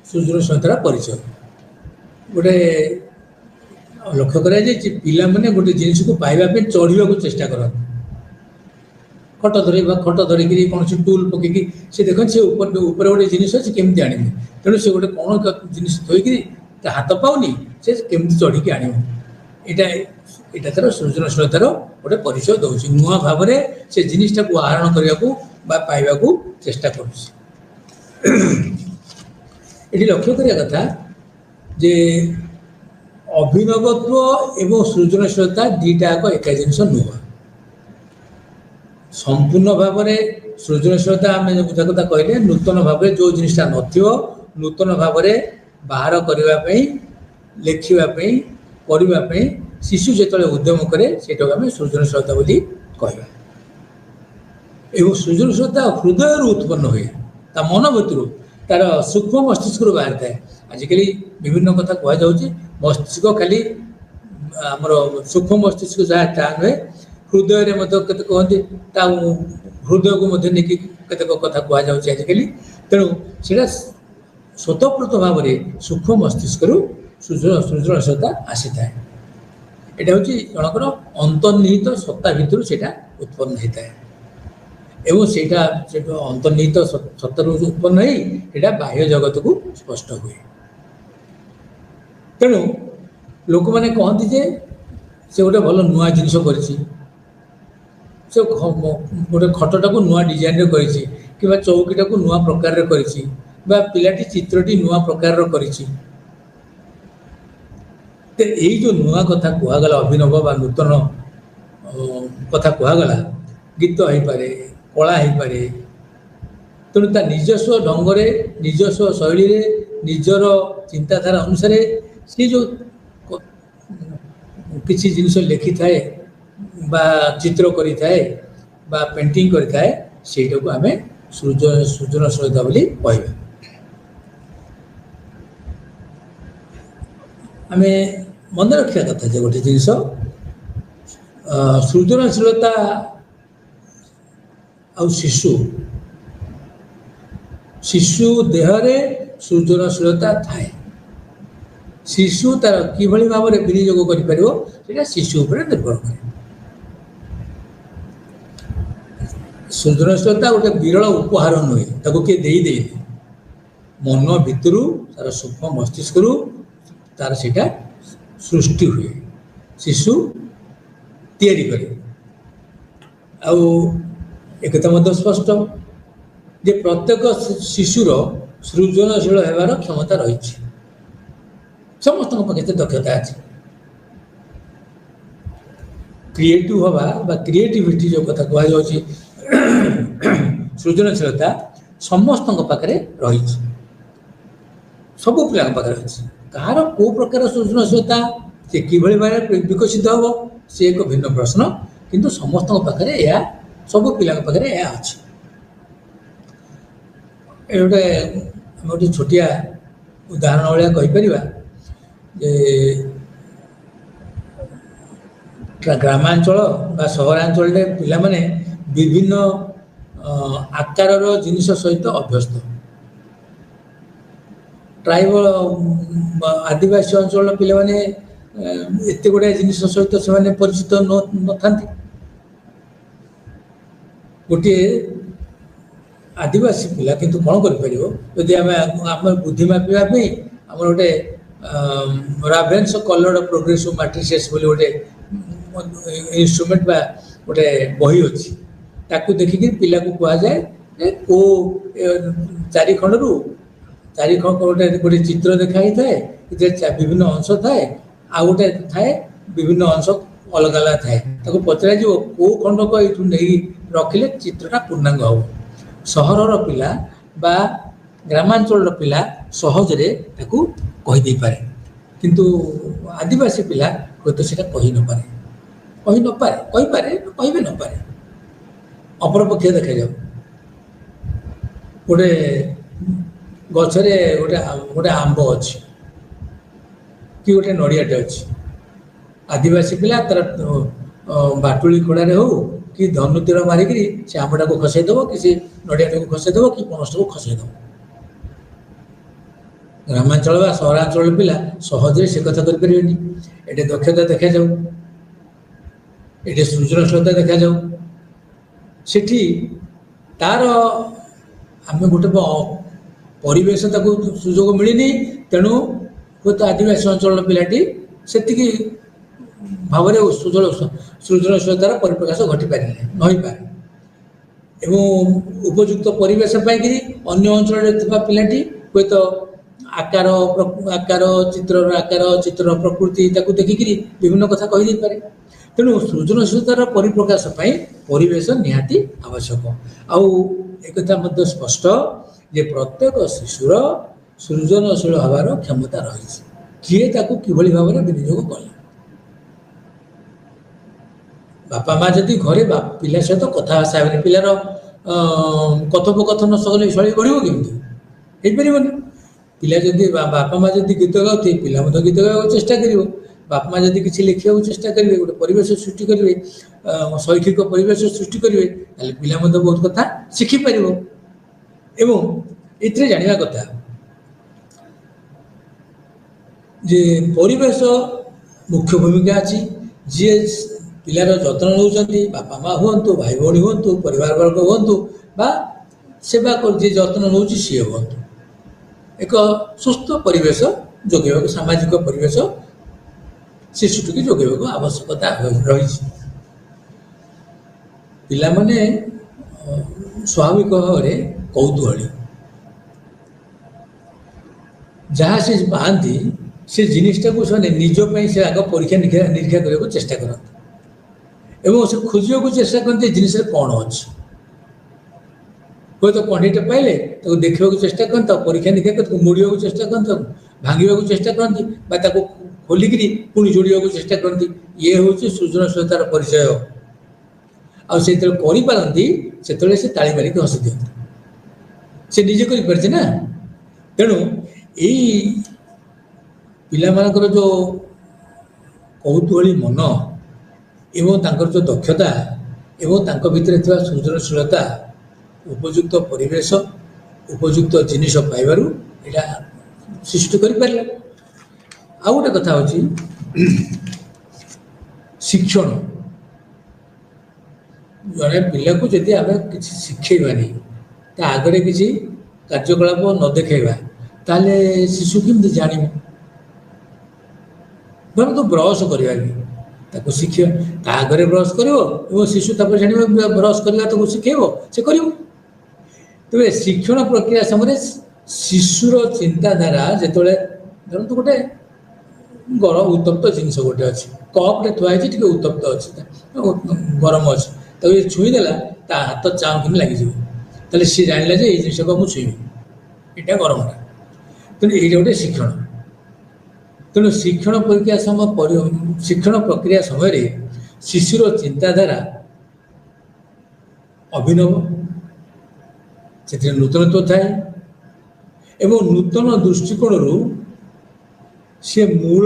ସୃଜନଶୀଳତାର ପରିଚୟ। ଗୋଟେ ଲକ୍ଷ୍ୟ କରାଯାଇଛି, ପିଲାମାନେ ଗୋଟେ ଜିନିଷକୁ ପାଇବା ପାଇଁ ଚଢ଼ିବାକୁ ଚେଷ୍ଟା କରନ୍ତି। ଖଟ ଧରିକିରି କୌଣସି ଟୁଲ୍ ପକେଇକି ସେ ଦେଖନ୍ତି ସେ ଉପରେ ଗୋଟେ ଜିନିଷ ଅଛି, କେମିତି ଆଣିବେ। ତେଣୁ ସେ ଗୋଟେ କ'ଣ ଜିନିଷ ଥୋଇକିରି ତା ହାତ ପାଉନି, ସେ କେମିତି ଚଢ଼ିକି ଆଣିବ। ଏଇଟା ତା'ର ସୃଜନଶୀଳତାର ଗୋଟେ ପରିଚୟ ଦେଉଛି। ନୂଆ ଭାବରେ ସେ ଜିନିଷଟାକୁ ଆହରଣ କରିବାକୁ ବା ପାଇବାକୁ ଚେଷ୍ଟା କରୁଛି। ଏଠି ଲକ୍ଷ୍ୟ କରିବା କଥା ଯେ ଅଭିନବତ୍ୱ ଏବଂ ସୃଜନଶୀଳତା ଦୁଇଟା ଯାକ ଏକା ଜିନିଷ ନୁହଁ। ସମ୍ପୂର୍ଣ୍ଣ ଭାବରେ ସୃଜନଶୀଳତା ଆମେ କଥା କହିଲେ ନୂତନ ଭାବରେ ଯେଉଁ ଜିନିଷଟା ନଥିବ, ନୂତନ ଭାବରେ ବାହାର କରିବା ପାଇଁ, ଲେଖିବା ପାଇଁ, କରିବା ପାଇଁ ଶିଶୁ ଯେତେବେଳେ ଉଦ୍ୟମ କରେ, ସେଇଟାକୁ ଆମେ ସୃଜନଶୀଳତା ବୋଲି କହିବା। ଏବଂ ସୃଜନଶୀଳତା ହୃଦୟରୁ ଉତ୍ପନ୍ନ ହୁଏ, ତା ମନ ଭିତରୁ, ତାର ସୂକ୍ଷ୍ମ ମସ୍ତିଷ୍କରୁ ବାହାରିଥାଏ। ଆଜିକାଲି ବିଭିନ୍ନ କଥା କୁହାଯାଉଛି, ମସ୍ତିଷ୍କ ଖାଲି ଆମର ସୂକ୍ଷ୍ମ ମସ୍ତିଷ୍କ ଯାହା ତାହା ନୁହେଁ, ହୃଦୟରେ ମଧ୍ୟ କେତେ କହନ୍ତି, ତା ହୃଦୟକୁ ମଧ୍ୟ ନେଇକି କେତେକ କଥା କୁହାଯାଉଛି ଆଜିକାଲି। ତେଣୁ ସେଇଟା ସ୍ୱତଃପ୍ରତ ଭାବରେ ସୂକ୍ଷ୍ମ ମସ୍ତିଷ୍କରୁ ସୃଜନଶୀଳତା ଆସିଥାଏ। ଏଇଟା ହେଉଛି ଜଣଙ୍କର ଅନ୍ତର୍ନିହିତ ସତ୍ତା ଭିତରୁ ସେଇଟା ଉତ୍ପନ୍ନ ହୋଇଥାଏ। ଏବଂ ସେଇଟା ଅନ୍ତର୍ନିହିତ ସତ୍ତାରୁ ଉତ୍ପନ୍ନ ହେଇ ସେଇଟା ବାହ୍ୟ ଜଗତକୁ ସ୍ପଷ୍ଟ ହୁଏ। ତେଣୁ ଲୋକମାନେ କହନ୍ତି ଯେ ସେ ଗୋଟେ ଭଲ ନୂଆ ଜିନିଷ କରିଛି, ସେ ଗୋଟେ ଖଟଟାକୁ ନୂଆ ଡିଜାଇନରେ କରିଛି, କିମ୍ବା ଚୌକିଟାକୁ ନୂଆ ପ୍ରକାରରେ କରିଛି, ବା ପିଲାଟି ଚିତ୍ରଟି ନୂଆ ପ୍ରକାରର କରିଛି। ତ ଏଇ ଯେଉଁ ନୂଆ କଥା କୁହାଗଲା, ଅଭିନବ ବା ନୂତନ କଥା କୁହାଗଲା, ଗୀତ ହେଇପାରେ, କଳା ହେଇପାରେ। ତେଣୁ ତା ନିଜସ୍ୱ ଢଙ୍ଗରେ, ନିଜସ୍ୱ ଶୈଳୀରେ, ନିଜର ଚିନ୍ତାଧାରା ଅନୁସାରେ ସେ ଯେଉଁ କିଛି ଜିନିଷ ଲେଖିଥାଏ ବା ଚିତ୍ର କରିଥାଏ ବା ପେଣ୍ଟିଂ କରିଥାଏ, ସେଇଟାକୁ ଆମେ ସୃଜନଶୀଳତା ବୋଲି କହିବା। ଆମେ ମନେ ରଖିବା କଥା ଯେ ଗୋଟେ ଜିନିଷ ସୃଜନଶୀଳତା ଆଉ ଶିଶୁ ଶିଶୁ ଦେହରେ ସୃଜନଶୀଳତା ଥାଏ। ଶିଶୁ ତାର କିଭଳି ଭାବରେ ବିନିଯୋଗ କରିପାରିବ ସେଇଟା ଶିଶୁ ଉପରେ ନିର୍ଭର କରେ। ସୃଜନଶୀଳତା ଗୋଟେ ବିରଳ ଉପହାର ନୁହେଁ, ତାକୁ କିଏ ଦେଇନି। ମନ ଭିତରୁ ତାର ସୂକ୍ଷ୍ମ ମସ୍ତିଷ୍କରୁ ତାର ସେଇଟା ସୃଷ୍ଟି ହୁଏ, ଶିଶୁ ତିଆରି କରେ। ଆଉ ଏକଥା ମଧ୍ୟ ସ୍ପଷ୍ଟ ଯେ ପ୍ରତ୍ୟେକ ଶିଶୁର ସୃଜନଶୀଳ ହେବାର କ୍ଷମତା ରହିଛି। ସମସ୍ତଙ୍କ ପାଖେ ଏତେ ଦକ୍ଷତା ଅଛି। କ୍ରିଏଟିଭ ହବା ବା କ୍ରିଏଟିଭିଟି ଯେଉଁ କଥା କୁହାଯାଉଛି ସୃଜନଶୀଳତା ସମସ୍ତଙ୍କ ପାଖରେ ରହିଛି, ସବୁ ପିଲାଙ୍କ ପାଖରେ ଅଛି। କାହାର କେଉଁ ପ୍ରକାର ସୃଜନଶୀଳତା, ସେ କିଭଳି ଭାବରେ ବିକଶିତ ହେବ, ସେ ଏକ ଭିନ୍ନ ପ୍ରଶ୍ନ। କିନ୍ତୁ ସମସ୍ତଙ୍କ ପାଖରେ ଏହା, ସବୁ ପିଲାଙ୍କ ପାଖରେ ଏହା ଅଛି। ଏ ଗୋଟେ ଆମେ ଗୋଟେ ଛୋଟିଆ ଉଦାହରଣ ଭଳିଆ କହିପାରିବା ଯେ ଗ୍ରାମାଞ୍ଚଳ ବା ସହରାଞ୍ଚଳରେ ପିଲାମାନେ ବିଭିନ୍ନ ଆକାରର ଜିନିଷ ସହିତ ଅଭ୍ୟସ୍ତ। ଟ୍ରାଇବଲ ଆଦିବାସୀ ଅଞ୍ଚଳର ପିଲାମାନେ ଏତେ ଗୁଡ଼ାଏ ଜିନିଷ ସହିତ ସେମାନେ ପରିଚିତ ନଥାନ୍ତି। ଗୋଟିଏ ଆଦିବାସୀ ପିଲା କିନ୍ତୁ କ'ଣ କରିପାରିବ, ଯଦି ଆମେ ଆମର ବୁଦ୍ଧି ମାପିବା ପାଇଁ ଆମର ଗୋଟେ ରାଭେନ୍ସ କଲର୍ଡ ପ୍ରୋଗ୍ରେସିଭ୍ ମାଟ୍ରିସେସ୍ ବୋଲି ଗୋଟେ ଇନଷ୍ଟ୍ରୁମେଣ୍ଟ ବା ଗୋଟେ ବହି ଅଛି, ତାକୁ ଦେଖିକି ପିଲାକୁ କୁହାଯାଏ ଯେ କେଉଁ ଚାରିଖଣ୍ଡରୁ ଗୋଟେ ଗୋଟେ ଚିତ୍ର ଦେଖା ହେଇଥାଏ, ସେଥିରେ ବିଭିନ୍ନ ଅଂଶ ଥାଏ, ଆଉ ଗୋଟେ ଥାଏ ବିଭିନ୍ନ ଅଂଶ ଅଲଗା ଅଲଗା ଥାଏ। ତାକୁ ପଚରାଯିବ କେଉଁ ଖଣ୍ଡକ ଏଇଠୁ ନେଇ ରଖିଲେ ଚିତ୍ରଟା ପୂର୍ଣ୍ଣାଙ୍ଗ ହେବ। ସହରର ପିଲା ବା ଗ୍ରାମାଞ୍ଚଳର ପିଲା ସହଜରେ ତାକୁ କହିଦେଇପାରେ, କିନ୍ତୁ ଆଦିବାସୀ ପିଲା ହୁଏତ ସେଇଟା କହିନପାରେ, କହିପାରେ କହିବି ନପାରେ। ଅପରପକ୍ଷେ ଦେଖାଯାଉ, ଗୋଟେ ଗଛରେ ଗୋଟେ ଆମ୍ବ ଅଛି କି ଗୋଟେ ନଡ଼ିଆଟେ ଅଛି। ଆଦିବାସୀ ପିଲା ତାର ବାଟୁଳି ଖୋଳାରେ ହଉ କି ଧନୁ ତୀର ମାରିକିରି ସେ ଆମ୍ବଟାକୁ ଖସେଇ ଦେବ, କି ସେ ନଡ଼ିଆଟାକୁ ଖସେଇ ଦେବ, କି ପଣସଟାକୁ ଖସେଇ ଦେବ। ଗ୍ରାମାଞ୍ଚଳ ବା ସହରାଞ୍ଚଳର ପିଲା ସହଜରେ ସେ କଥା କରିପାରିବେନି। ଏଠି ଦକ୍ଷତା ଦେଖାଯାଉ, ଏଠି ସୃଜନଶୀଳତା ଦେଖାଯାଉ। ସେଠି ତାର ଆମେ ଗୋଟେ ପରିବେଶ ତାକୁ ସୁଯୋଗ ମିଳିନି, ତେଣୁ ହୁଏତ ଆଦିବାସୀ ଅଞ୍ଚଳର ପିଲାଟି ସେତିକି ଭାବରେ ସୃଜନଶୀଳତାର ପରିପ୍ରକାଶ ଘଟିପାରିଲେ ନହେଇପାରେ। ଏବଂ ଉପଯୁକ୍ତ ପରିବେଶ ପାଇକିରି ଅନ୍ୟ ଅଞ୍ଚଳରେ ଥିବା ପିଲାଟି ହୁଏତ ଚିତ୍ରର ପ୍ରକୃତି ତାକୁ ଦେଖିକିରି ବିଭିନ୍ନ କଥା କହିଦେଇପାରେ। ତେଣୁ ସୃଜନଶୀଳତାର ପରିପ୍ରକାଶ ପାଇଁ ପରିବେଶ ନିହାତି ଆବଶ୍ୟକ। ଆଉ ଏକଥା ମଧ୍ୟ ସ୍ପଷ୍ଟ ଯେ ପ୍ରତ୍ୟେକ ଶିଶୁର ସୃଜନଶୀଳ ହେବାର କ୍ଷମତା ରହିଛି, କିଏ ତାକୁ କିଭଳି ଭାବରେ ବିନିଯୋଗ କଲା। ବାପା ମା ଯଦି ଘରେ ପିଲା ସହିତ କଥାଭାଷା ହେବେନି, ପିଲାର କଥୋପକଥନ ଶୈଳୀ ବଢ଼ିବ କେମିତି? ହେଇପାରିବନି। ପିଲା ଯଦି ବାପା ମା ଯଦି ଗୀତ ଗାଉଥିବେ, ପିଲା ମଧ୍ୟ ଗୀତ ଗାଇବାକୁ ଚେଷ୍ଟା କରିବ। ବାପା ମା ଯଦି କିଛି ଲେଖିବାକୁ ଚେଷ୍ଟା କରିବେ, ଗୋଟେ ପରିବେଶ ସୃଷ୍ଟି କରିବେ, ଶୈକ୍ଷିକ ପରିବେଶ ସୃଷ୍ଟି କରିବେ, ତାହେଲେ ପିଲା ମଧ୍ୟ ବହୁତ କଥା ଶିଖିପାରିବ। ଏବଂ ଏଥିରେ ଜାଣିବା କଥା ଯେ ପରିବେଶ ମୁଖ୍ୟ ଭୂମିକା ଅଛି। ଯିଏ ପିଲାର ଯତ୍ନ ନେଉଛନ୍ତି, ବାପା ମା ହୁଅନ୍ତୁ, ଭାଇ ଭଉଣୀ ହୁଅନ୍ତୁ, ପରିବାର ବର୍ଗ ହୁଅନ୍ତୁ, ବା ସେବା ଯିଏ ଯତ୍ନ ନେଉଛି ସିଏ ହୁଅନ୍ତୁ, ଏକ ସୁସ୍ଥ ପରିବେଶ ଯୋଗାଇବାକୁ, ସାମାଜିକ ପରିବେଶ ଶିଶୁଟିକୁ ଯୋଗାଇବାକୁ ଆବଶ୍ୟକତା ରହିଛି। ପିଲାମାନେ ସ୍ୱାଭାବିକ ଭାବରେ କୌତୂହଳୀ, ଯାହା ସେ ପାଆନ୍ତି ସେ ଜିନିଷଟାକୁ ସେମାନେ ନିଜ ପାଇଁ ସେ ଆଗ ପରୀକ୍ଷା ନିରୀକ୍ଷା କରିବାକୁ ଚେଷ୍ଟା କରନ୍ତି ଏବଂ ସେ ଖୋଜିବାକୁ ଚେଷ୍ଟା କରନ୍ତି ଏ ଜିନିଷରେ କ'ଣ ଅଛି। ହୁଏତ କଣ୍ଢେଇଟେ ପାଇଲେ ତାକୁ ଦେଖିବାକୁ ଚେଷ୍ଟା କରନ୍ତି, ତାକୁ ପରୀକ୍ଷା ନିରୀକ୍ଷା କରି ତାକୁ ମୋଡ଼ିବାକୁ ଚେଷ୍ଟା କରନ୍ତି, ତାକୁ ଭାଙ୍ଗିବାକୁ ଚେଷ୍ଟା କରନ୍ତି, ବା ତାକୁ ଖୋଲିକିରି ପୁଣି ଯୋଡ଼ିବାକୁ ଚେଷ୍ଟା କରନ୍ତି। ଇଏ ହେଉଛି ସୃଜନଶୀଳତାର ପରିଚୟ। ଆଉ ସେ ଯେତେବେଳେ କରିପାରନ୍ତି ସେତେବେଳେ ସେ ତାଳି ମାରିକି ହସି ଦିଅନ୍ତି, ସେ ନିଜେ କରିପାରିছে ନା। ତେଣୁ ଏଇ ପିଲାମାନଙ୍କର ଯେଉଁ କୌତୂହଳୀ ମନ, ଏବଂ ତାଙ୍କର ଯେଉଁ ଦକ୍ଷତା ଏବଂ ତାଙ୍କ ଭିତରେ ଥିବା ସୃଜନଶୀଳତା ଉପଯୁକ୍ତ ପରିବେଶ ଉପଯୁକ୍ତ ଜିନିଷ ପାଇବାରୁ ଏଇଟା ସୃଷ୍ଟି କରିପାରିଲେ। ଆଉ ଗୋଟେ କଥା ହେଉଛି ଶିକ୍ଷଣ। ଜଣେ ପିଲାକୁ ଯଦି ଆମେ କିଛି ଶିଖେଇବାନି, ତା ଆଗରେ କିଛି କାର୍ଯ୍ୟକଳାପ ନ ଦେଖେଇବା, ତାହେଲେ ଶିଶୁ କେମିତି ଜାଣିବ? ଧରନ୍ତୁ ବ୍ରସ୍ କରିବା ବି ତାକୁ ଶିଖିବା, ତା ଆଗରେ ବ୍ରସ୍ କରିବ ଏବଂ ଶିଶୁ ତାପରେ ଜାଣିବ ବ୍ରସ୍ କରିବା ତାକୁ ଶିଖେଇବ, ସେ କରିବ। ତେବେ ଶିକ୍ଷଣ ପ୍ରକ୍ରିୟା ସମୟରେ ଶିଶୁର ଚିନ୍ତାଧାରା ଯେତେବେଳେ ଧରନ୍ତୁ ଗୋଟେ ଉତ୍ତପ୍ତ ଜିନିଷ ଗୋଟେ ଅଛି, କପ୍ରେ ଥୁଆ ହେଇଛି, ଟିକେ ଉତ୍ତପ୍ତ ଅଛି, ଗରମ ଅଛି, ତାକୁ ଯଦି ଛୁଇଁଦେଲା ତା ହାତ ଚାଉଁ କିନି ଲାଗିଯିବ, ତାହେଲେ ସିଏ ଜାଣିଲା ଯେ ଏଇ ଜିନିଷକୁ ମୁଁ ଛୁଇଁବି, ଏଇଟା ଗରମଟା। ତେଣୁ ଏଇଟା ଗୋଟେ ଶିକ୍ଷଣ। ତେଣୁ ଶିକ୍ଷଣ ପ୍ରକ୍ରିୟା ସମୟରେ ଶିଶୁର ଚିନ୍ତାଧାରା ଅଭିନବ, ସେଥିରେ ନୂତନତ୍ୱ ଥାଏ ଏବଂ ନୂତନ ଦୃଷ୍ଟିକୋଣରୁ ସେ ମୂଳ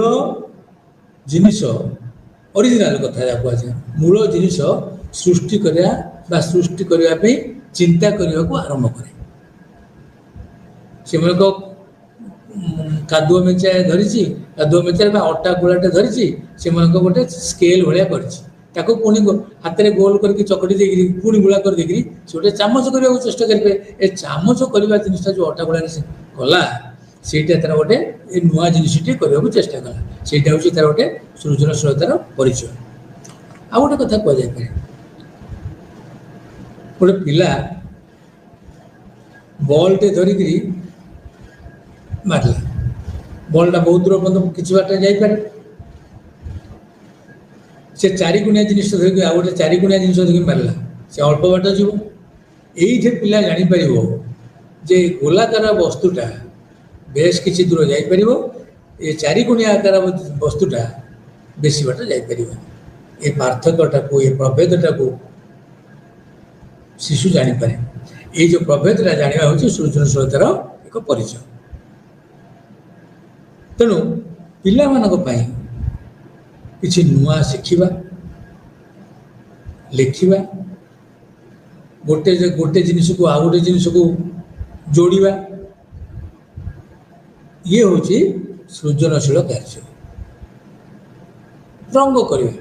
ଜିନିଷ, ଅରିଜିନାଲ କଥା ଯାହା କୁହାଯାଏ, ମୂଳ ଜିନିଷ ସୃଷ୍ଟି କରିବା ପାଇଁ ଚିନ୍ତା କରିବାକୁ ଆରମ୍ଭ କରେ। ସେମାନଙ୍କ କାଦୁଅ ମେଞ୍ଚାଏ ଧରିଛି, କାଦୁଅ ମେଞ୍ଚାରେ ବା ଅଟା ଗୋଳାଟେ ଧରିଛି, ସେମାନଙ୍କ ଗୋଟେ ସ୍କେଲ ଭଳିଆ କରିଛି, ତାକୁ ପୁଣି ହାତରେ ଗୋଲ କରିକି ଚକଟି ଦେଇକିରି ପୁଣି ଗୁଳା କରିଦେଇକିରି ସେ ଗୋଟେ ଚାମଚ କରିବାକୁ ଚେଷ୍ଟା କରିବେ। ଏ ଚାମଚ କରିବା ଜିନିଷଟା ଯେଉଁ ଅଟା ଗୋଳାରେ ସେ କଲା, ସେଇଟା ତାର ଗୋଟେ ଏ ନୂଆ ଜିନିଷଟି କରିବାକୁ ଚେଷ୍ଟା କଲା, ସେଇଟା ହେଉଛି ତାର ଗୋଟେ ସୃଜନଶୀଳତାର ପରିଚୟ। ଆଉ ଗୋଟେ କଥା କୁହାଯାଇପାରେ, ଗୋଟେ ପିଲା ବଲ୍ଟେ ଧରିକିରି ମାରିଲା, ବଲ୍ଟା ବହୁତ ଦୂର ପର୍ଯ୍ୟନ୍ତ କିଛି ବାଟ ଯାଇପାରେ, ସେ ଚାରିଗୁଣିଆ ଜିନିଷ ଧରିକି ଆଉ ଗୋଟେ ଚାରିଗୁଣିଆ ଜିନିଷ ଧରିକି ମାରିଲା, ସେ ଅଳ୍ପ ବାଟ ଯିବ। ଏଇଠି ପିଲା ଜାଣିପାରିବ ଯେ ଗୋଲାକାର ବସ୍ତୁଟା ବେଶ କିଛି ଦୂର ଯାଇପାରିବ, ଏ ଚାରିଗୁଣିଆ ଆକାର ବସ୍ତୁଟା ବେଶୀ ବାଟ ଯାଇପାରିବ। ଏ ପାର୍ଥକ୍ୟଟାକୁ, ଏ ପ୍ରଭେଦଟାକୁ ଶିଶୁ ଜାଣିପାରେ। ଏଇ ଯେଉଁ ପ୍ରଭେଦଟା ଜାଣିବା ହେଉଛି ସୃଜନଶୀଳତାର ଏକ ପରିଚୟ। ତେଣୁ ପିଲାମାନଙ୍କ ପାଇଁ କିଛି ନୂଆ ଶିଖିବା, ଲେଖିବା, ଗୋଟେ ଜିନିଷକୁ ଆଉ ଗୋଟେ ଜିନିଷକୁ ଯୋଡ଼ିବା, ଇଏ ହେଉଛି ସୃଜନଶୀଳ କାର୍ଯ୍ୟ। ରଙ୍ଗ କରିବା,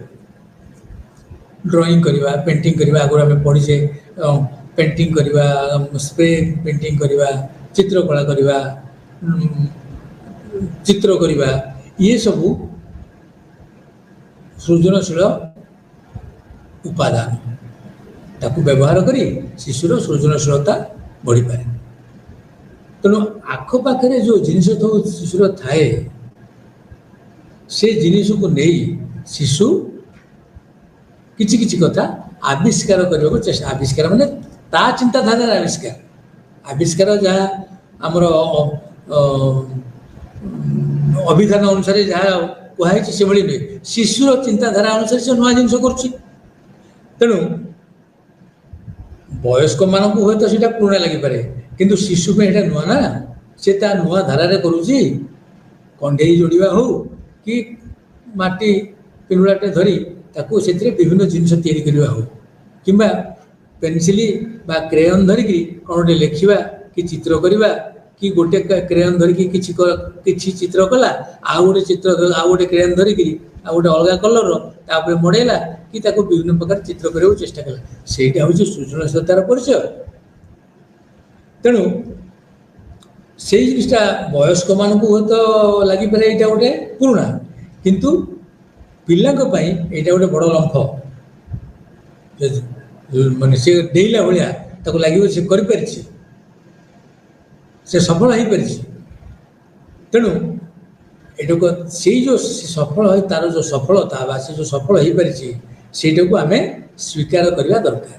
ଡ୍ରଇଂ କରିବା, ପେଣ୍ଟିଂ କରିବା, ଆଗରୁ ଆମେ ପଢ଼ିଛେ ପେଣ୍ଟିଂ କରିବା, ସ୍ପ୍ରେ ପେଣ୍ଟିଂ କରିବା, ଚିତ୍ରକଳା କରିବା, ଚିତ୍ର କରିବା, ଇଏ ସବୁ ସୃଜନଶୀଳ ଉପାଦାନ। ତାକୁ ବ୍ୟବହାର କରି ଶିଶୁର ସୃଜନଶୀଳତା ବଢ଼ିପାରେ। ତେଣୁ ଆଖପାଖରେ ଯେଉଁ ଜିନିଷ ସବୁ ଶିଶୁର ଥାଏ, ସେ ଜିନିଷକୁ ନେଇ ଶିଶୁ କିଛି କିଛି କଥା ଆବିଷ୍କାର କରିବାକୁ ଚେଷ୍ଟା, ଆବିଷ୍କାର ମାନେ ତା ଚିନ୍ତାଧାରାର ଆବିଷ୍କାର ଯାହା ଆମର ଅଭିଧାନ ଅନୁସାରେ ଯାହା କୁହାହେଇଛି ସେଭଳି ନୁହେଁ, ଶିଶୁର ଚିନ୍ତାଧାରା ଅନୁସାରେ ସେ ନୂଆ ଜିନିଷ କରୁଛି। ତେଣୁ ବୟସ୍କମାନଙ୍କୁ ହୁଏତ ସେଇଟା ପୁରୁଣା ଲାଗିପାରେ, କିନ୍ତୁ ଶିଶୁ ପାଇଁ ଏଇଟା ନୂଆ ନା, ସେ ତା ନୂଆ ଧାରାରେ କରୁଛି। କଣ୍ଢେଇ ଯୋଡ଼ିବା ହଉ କି ମାଟି ପିଣ୍ଡୁଳାଟେ ଧରି ତାକୁ ସେଥିରେ ବିଭିନ୍ନ ଜିନିଷ ତିଆରି କରିବା ହଉ, କିମ୍ବା ପେନସିଲ ବା କ୍ରେୟନ୍ ଧରିକି କ'ଣ ଗୋଟେ ଲେଖିବା କି ଚିତ୍ର କରିବା, କି ଗୋଟେ କ୍ରେୟନ୍ ଧରିକି କିଛି ଚିତ୍ର କଲା, ଆଉ ଗୋଟେ କ୍ରେୟନ୍ ଧରିକି ଆଉ ଗୋଟେ ଅଲଗା କଲରର ତାପରେ ମଡ଼େଇଲା, କି ତାକୁ ବିଭିନ୍ନ ପ୍ରକାର ଚିତ୍ର କରିବାକୁ ଚେଷ୍ଟା କଲା, ସେଇଟା ହେଉଛି ସୃଜନଶୀଳତାର ପରିଚୟ। ତେଣୁ ସେଇ ଜିନିଷଟା ବୟସ୍କମାନଙ୍କୁ ହୁଏତ ଲାଗିପାରେ ଏଇଟା ଗୋଟେ ପୁରୁଣା, କିନ୍ତୁ ପିଲାଙ୍କ ପାଇଁ ଏଇଟା ଗୋଟେ ବଡ଼ ଲମ୍ଫ, ମାନେ ସେ ଡେଇଁଲା ଭଳିଆ ତାକୁ ଲାଗିବ ସେ କରିପାରିଛି, ସେ ସଫଳ ହେଇପାରିଛି। ତେଣୁ ଏଇଟାକୁ ସେଇ ଯେଉଁ ସଫଳ ହୋଇ ତାର ଯେଉଁ ସଫଳତା ବା ସେ ଯେଉଁ ସଫଳ ହେଇପାରିଛି, ସେଇଟାକୁ ଆମେ ସ୍ୱୀକାର କରିବା ଦରକାର,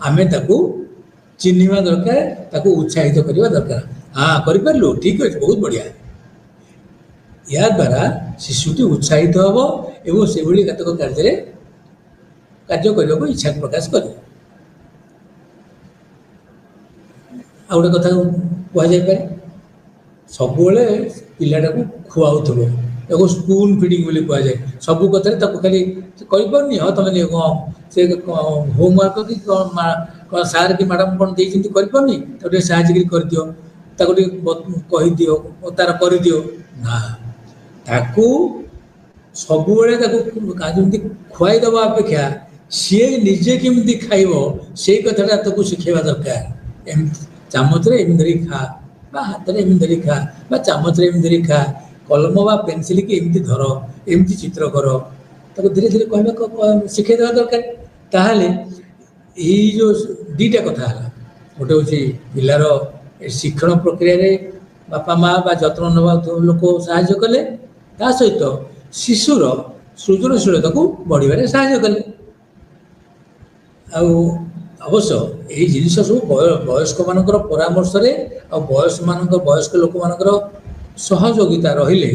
ଆମେ ତାକୁ ଚିହ୍ନିବା ଦରକାର, ତାକୁ ଉତ୍ସାହିତ କରିବା ଦରକାର। ହଁ କରିପାରିଲୁ, ଠିକ୍ ଅଛି, ବହୁତ ବଢ଼ିଆ। ଏହାଦ୍ୱାରା ଶିଶୁଟି ଉତ୍ସାହିତ ହେବ ଏବଂ ସେଭଳି କେତେକ କାର୍ଯ୍ୟ କରିବାକୁ ଇଚ୍ଛା ପ୍ରକାଶ କରିବ। ଆଉ ଗୋଟେ କଥା କୁହାଯାଇପାରେ, ସବୁବେଳେ ପିଲାଟାକୁ ଖୁଆଉଥିବ, ତାକୁ ସ୍ପୁନ୍ ଫିଡ଼ିଂ ବୋଲି କୁହାଯାଏ। ସବୁ କଥାରେ ତାକୁ ଖାଲି କହିପାରୁନି, ହଁ ତୁମେ ନିଅ କ'ଣ ସେ ହୋମୱାର୍କ କି କ'ଣ ସାର୍ କି ମ୍ୟାଡ଼ାମ୍ କ'ଣ ଦେଇଛନ୍ତି କରିପାରୁନି, ତାକୁ ଟିକେ ସାହାଯ୍ୟ କରି କରିଦିଅ, ତାକୁ ଟିକେ କହିଦିଅ, ତାର କରିଦିଅ। ନା, ତାକୁ ସବୁବେଳେ ତାକୁ ଯେମିତି ଖୁଆଇ ଦେବା ଅପେକ୍ଷା ସିଏ ନିଜେ କେମିତି ଖାଇବ ସେଇ କଥାଟା ତାକୁ ଶିଖେଇବା ଦରକାର। ଏମିତି ଚାମଚରେ ଏମିତି ଧରି ଖା, ବା ହାତରେ ଏମିତି ଧରି ଖା, ବା ଚାମଚରେ ଏମିତି ଧରି ଖା, କଲମ ବା ପେନସିଲ କି ଏମିତି ଧର, ଏମିତି ଚିତ୍ର କର, ତାକୁ ଧୀରେ ଧୀରେ କହିବା ଶିଖେଇ ଦେବା ଦରକାର। ତାହେଲେ ଏଇ ଯେଉଁ ଦୁଇଟା କଥା ହେଲା, ଗୋଟେ ହେଉଛି ପିଲାର ଶିକ୍ଷଣ ପ୍ରକ୍ରିୟାରେ ବାପା ମା' ବା ଯତ୍ନ ନେବା ଲୋକ ସାହାଯ୍ୟ କଲେ, ତା ସହିତ ଶିଶୁର ସୃଜନଶୀଳତାକୁ ବଢ଼ିବାରେ ସାହାଯ୍ୟ କଲେ। ଆଉ ଅବଶ୍ୟ ଏଇ ଜିନିଷ ସବୁ ବୟସ୍କମାନଙ୍କର ପରାମର୍ଶରେ ଆଉ ବୟସ୍କ ଲୋକମାନଙ୍କର ସହଯୋଗିତା ରହିଲେ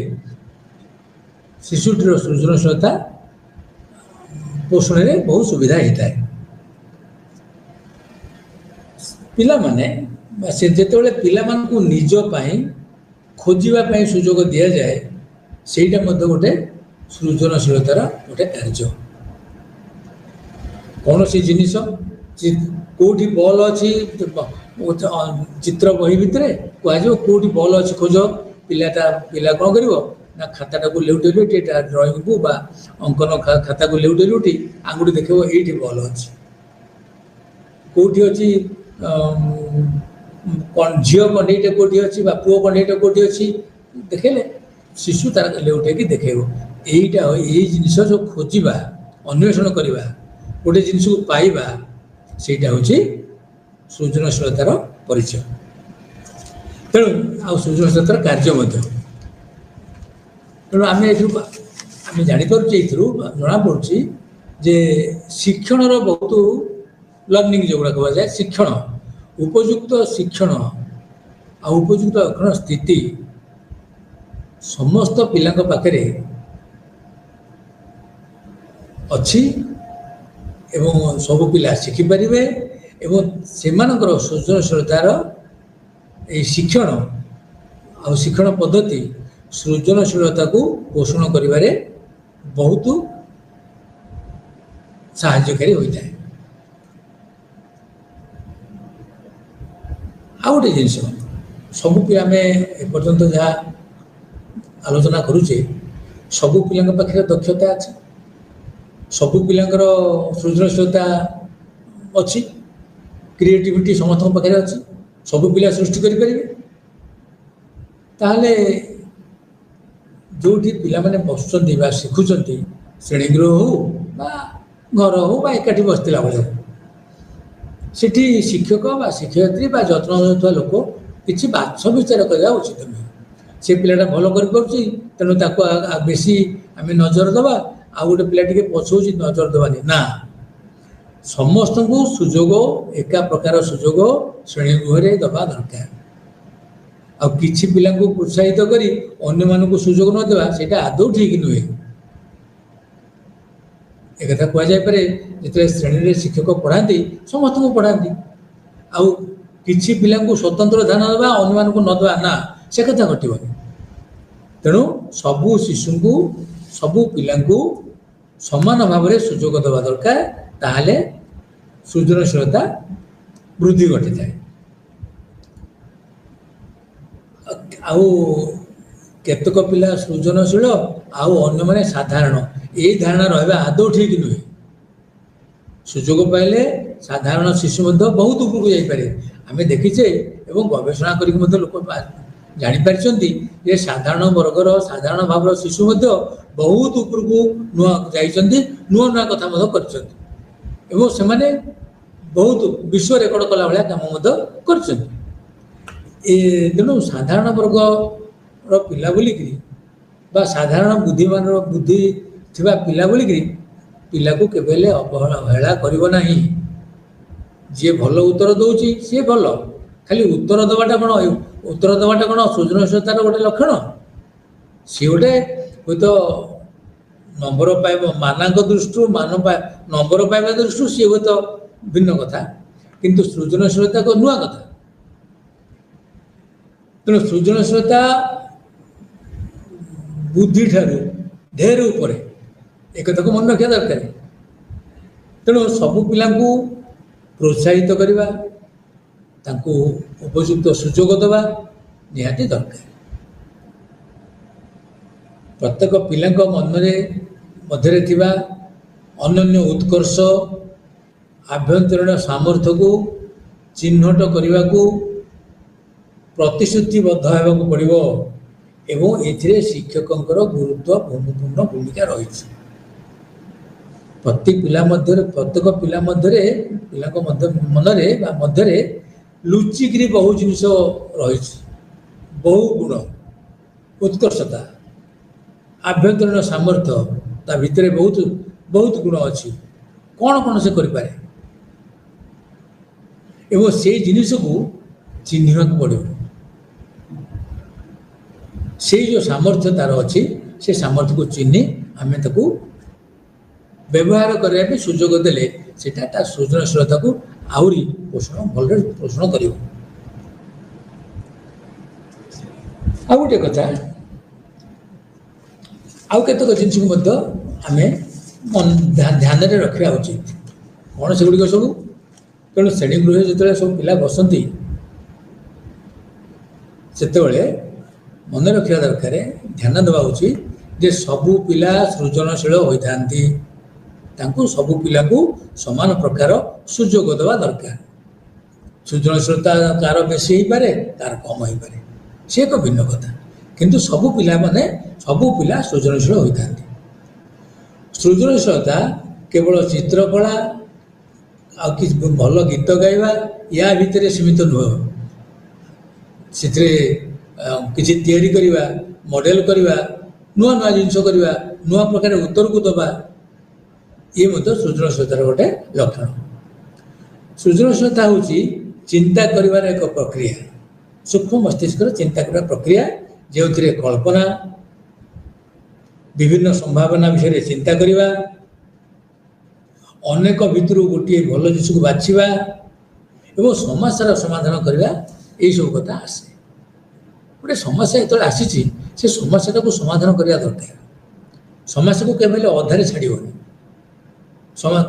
ଶିଶୁଟିର ସୃଜନଶୀଳତା ପୋଷଣରେ ବହୁତ ସୁବିଧା ହେଇଥାଏ। ପିଲାମାନେ ସେ ଯେତେବେଳେ ପିଲାମାନଙ୍କୁ ନିଜ ପାଇଁ ଖୋଜିବା ପାଇଁ ସୁଯୋଗ ଦିଆଯାଏ, ସେଇଟା ମଧ୍ୟ ଗୋଟେ ସୃଜନଶୀଳତାର ଗୋଟେ କାର୍ଯ୍ୟ। କୌଣସି ଜିନିଷ କେଉଁଠି ବଲ୍ ଅଛି, ଚିତ୍ର ବହି ଭିତରେ କୁହାଯିବ କେଉଁଠି ବଲ୍ ଅଛି ଖୋଜ, ପିଲା କ'ଣ କରିବ ନା ଖାତାଟାକୁ ଲେଉଟେଇ ଲେଉଟି ଡ୍ରଇଂକୁ ବା ଅଙ୍କନ ଖାତାକୁ ଲେଉଟେଇ ଲେଉଟି ଆଙ୍ଗୁଠି ଦେଖେଇବ ଏଇଠି ବଲ୍ ଅଛି। କେଉଁଠି ଅଛି ଝିଅ କଣ୍ଢେଇଟା କେଉଁଠି ଅଛି ବା ପୁଅ କଣ୍ଢେଇଟା କେଉଁଠି ଅଛି ଦେଖେଇଲେ ଶିଶୁ ତାର ଲେଉଟେଇକି ଦେଖେଇବ। ଏଇ ଜିନିଷ ଯେଉଁ ଖୋଜିବା, ଅନ୍ୱେଷଣ କରିବା, ଗୋଟେ ଜିନିଷକୁ ପାଇବା, ସେଇଟା ହେଉଛି ସୃଜନଶୀଳତାର ପରିଚୟ। ତେଣୁ ଆଉ ସୃଜନଶୀଳତାର କାର୍ଯ୍ୟ ମଧ୍ୟ। ତେଣୁ ଆମେ ଜାଣିପାରୁଛେ, ଏଥିରୁ ଜଣାପଡ଼ୁଛି ଯେ ଶିକ୍ଷଣର ବହୁତ ଲର୍ଣ୍ଣିଂ ଯେଉଁଗୁଡ଼ା କୁହାଯାଏ, ଶିକ୍ଷଣ, ଉପଯୁକ୍ତ ଶିକ୍ଷଣ ଆଉ ଉପଯୁକ୍ତ ଅକ୍ଷଣ ସ୍ଥିତି ସମସ୍ତ ପିଲାଙ୍କ ପାଖରେ ଅଛି ଏବଂ ସବୁ ପିଲା ଶିଖିପାରିବେ ଏବଂ ସେମାନଙ୍କର ସୃଜନଶୀଳତାର ଏହି ଶିକ୍ଷଣ ଆଉ ଶିକ୍ଷଣ ପଦ୍ଧତି ସୃଜନଶୀଳତାକୁ ପୋଷଣ କରିବାରେ ବହୁତ ସାହାଯ୍ୟକାରୀ ହୋଇଥାଏ। ଆଉ ଗୋଟେ ଜିନିଷ, ସବୁ ଆମେ ଏପର୍ଯ୍ୟନ୍ତ ଯାହା ଆଲୋଚନା କରୁଛେ, ସବୁ ପିଲାଙ୍କ ପାଖରେ ଦକ୍ଷତା ଅଛି, ସବୁ ପିଲାଙ୍କର ସୃଜନଶୀଳତା ଅଛି, କ୍ରିଏଟିଭିଟି ସମସ୍ତଙ୍କ ପାଖରେ ଅଛି, ସବୁ ପିଲା ସୃଷ୍ଟି କରିପାରିବେ। ତାହେଲେ ଯେଉଁଠି ପିଲାମାନେ ବସୁଛନ୍ତି ବା ଶିଖୁଛନ୍ତି, ଶ୍ରେଣୀଗୃହ ହେଉ ବା ଘର ହେଉ ବା ଏକାଠି ବସିଥିଲା ଭଳିଆ, ସେଠି ଶିକ୍ଷକ ବା ଶିକ୍ଷୟିତ୍ରୀ ବା ଯତ୍ନ ନେଉଥିବା ଲୋକ କିଛି ବାଛ ବିଚାର କରିବା ଉଚିତ ନୁହେଁ। ସେ ପିଲାଟା ଭଲ କରିପାରୁଛି, ତେଣୁ ତାକୁ ବେଶୀ ଆମେ ନଜର ଦେବା, ଆଉ ଗୋଟେ ପିଲା ଟିକେ ପଛଉଛି, ନଜର ଦେବାନି। ନା, ସମସ୍ତଙ୍କୁ ସୁଯୋଗ, ଏକା ପ୍ରକାର ସୁଯୋଗ ଶ୍ରେଣୀଗୃହରେ ଦେବା ଦରକାର। ଆଉ କିଛି ପିଲାଙ୍କୁ ପ୍ରୋତ୍ସାହିତ କରି ଅନ୍ୟମାନଙ୍କୁ ସୁଯୋଗ ନ ଦେବା, ସେଇଟା ଆଦୌ ଠିକ୍ ନୁହେଁ। ଏକଥା କୁହାଯାଇପାରେ, ଯେତେବେଳେ ଶ୍ରେଣୀରେ ଶିକ୍ଷକ ପଢ଼ାନ୍ତି, ସମସ୍ତଙ୍କୁ ପଢ଼ାନ୍ତି, ଆଉ କିଛି ପିଲାଙ୍କୁ ସ୍ୱତନ୍ତ୍ର ଧ୍ୟାନ ଦେବା, ଅନ୍ୟମାନଙ୍କୁ ନ ଦେବା, ନା, ସେ କଥା ଘଟିବନି। ତେଣୁ ସବୁ ଶିଶୁଙ୍କୁ, ସବୁ ପିଲାଙ୍କୁ ସମାନ ଭାବରେ ସୁଯୋଗ ଦେବା ଦରକାର। ତାହେଲେ ସୃଜନଶୀଳତା ବୃଦ୍ଧି ଘଟିଥାଏ। ଆଉ କେତେକ ପିଲା ସୃଜନଶୀଳ ଆଉ ଅନ୍ୟମାନେ ସାଧାରଣ, ଏଇ ଧାରଣା ରହିବା ଆଦୌ ଠିକ୍ ନୁହେଁ। ସୁଯୋଗ ପାଇଲେ ସାଧାରଣ ଶିଶୁ ମଧ୍ୟ ବହୁତ ଉପରକୁ ଯାଇପାରେ। ଆମେ ଦେଖିଛେ ଏବଂ ଗବେଷଣା କରିକି ମଧ୍ୟ ଲୋକ ଜାଣିପାରିଛନ୍ତି ଯେ ସାଧାରଣ ବର୍ଗର, ସାଧାରଣ ଭାବର ଶିଶୁ ମଧ୍ୟ ବହୁତ ଉପରକୁ ଯାଇଛନ୍ତି, ନୂଆ ନୂଆ କଥା ମଧ୍ୟ କରିଛନ୍ତି ଏବଂ ସେମାନେ ବହୁତ ବିଶ୍ୱ ରେକର୍ଡ କଲା ଭଳିଆ କାମ ମଧ୍ୟ କରିଛନ୍ତି। ତେଣୁ ସାଧାରଣ ବର୍ଗର ପିଲା ବୋଲିକିରି ବା ସାଧାରଣ ବୁଦ୍ଧିମାନର ବୁଦ୍ଧି ଥିବା ପିଲା ବୋଲିକିରି ପିଲାକୁ କେବେ ହେଲେ ଅବହେଳା କରିବ ନାହିଁ। ଯିଏ ଭଲ ଉତ୍ତର ଦେଉଛି ସିଏ ଭଲ, ଖାଲି ଉତ୍ତର ଦେବାଟା କ'ଣ ସୃଜନଶୀଳତାର ଗୋଟେ ଲକ୍ଷଣ? ସିଏ ଗୋଟେ ହୁଏତ ନମ୍ବର ପାଇବ, ମାନକ ଦୃଷ୍ଟିରୁ ନମ୍ବର ପାଇବା ଦୃଷ୍ଟିରୁ ସିଏ ହୁଏତ ଭିନ୍ନ କଥା, କିନ୍ତୁ ସୃଜନଶୀଳତା ଏକ ନୂଆ କଥା। ତେଣୁ ସୃଜନଶୀଳତା बुद्धि ठारू ढेर उपरे एक कथा को मन रखा दरकार। तेणु सबु पिला प्रोत्साहित करवा तांको उपयुक्त सुजोग देवा निहाती दरकार। प्रत्येक पिला मनरे मध्य थिबा अनन्य उत्कर्ष आभ्यंतरीण सामर्थ्य को चिन्हट करने को प्रतिश्रुतिबद्ध होगा पड़ो एवं ए शिक्षकंकर गुरुत्व महत्वपूर्ण भूमिका रही। प्रत्येक पिला मनरे मध्य लुचिकी बहु जिन रही बहु गुण उत्कर्षता आभ्यंतरीण सामर्थ्य ता भितर बहुत बहुत गुण अच्छी कौन कौन से करें एवं से जिनिस को चिन्हवा पड़ो से जो सामर्थ्य तार अच्छी से सामर्थ्य को चिन्ह आम ताको व्यवहार करने सुजोग देले सेटा सृजनशीलता को आहरी पोषण भल पोषण कर। आ गोटे कथा आउ केतक जिनस को आम ध्यान में रखा उचित कौन से गुड़िक सब तेणु श्रेणी गृह जो सब पिला बसती से मन रखा दरकार ध्यान देवा उचित जे सबू पिला सृजनशील होता सबू पिला को समान प्रकार सुजोग देवा दरकार। सृजनशीलता कार बेसी हो पारे कार कम हो पारे से एक भिन्न कथा किंतु सबू पिला माने सबू पिला सृजनशील होता। सृजनशीलता केवल चित्रकला आ भल गीत गाइबा या भितर सीमित नुह से किसी तैयारी करवा मॉडल करवा नुआ नुआ जिनस करवा नुआ प्रकार उत्तर को दबा ये सृजनशीलतार गोटे लक्षण। सृजनशीलता हूँ चिंता करिवार एक प्रक्रिया सूक्ष्म मस्तिष्क चिंता करने प्रक्रिया जो कल्पना विभिन्न संभावना विषय चिंता करवा अनेक भितर गोटे भल जिनिस को बाछा एवं समस्यार समाधान करवा यही सब कथा आसे। गोटे समस्या जो आसी से समस्या को समाधान करवा दरकार। समस्या को केवल अधारे छाड़ोनी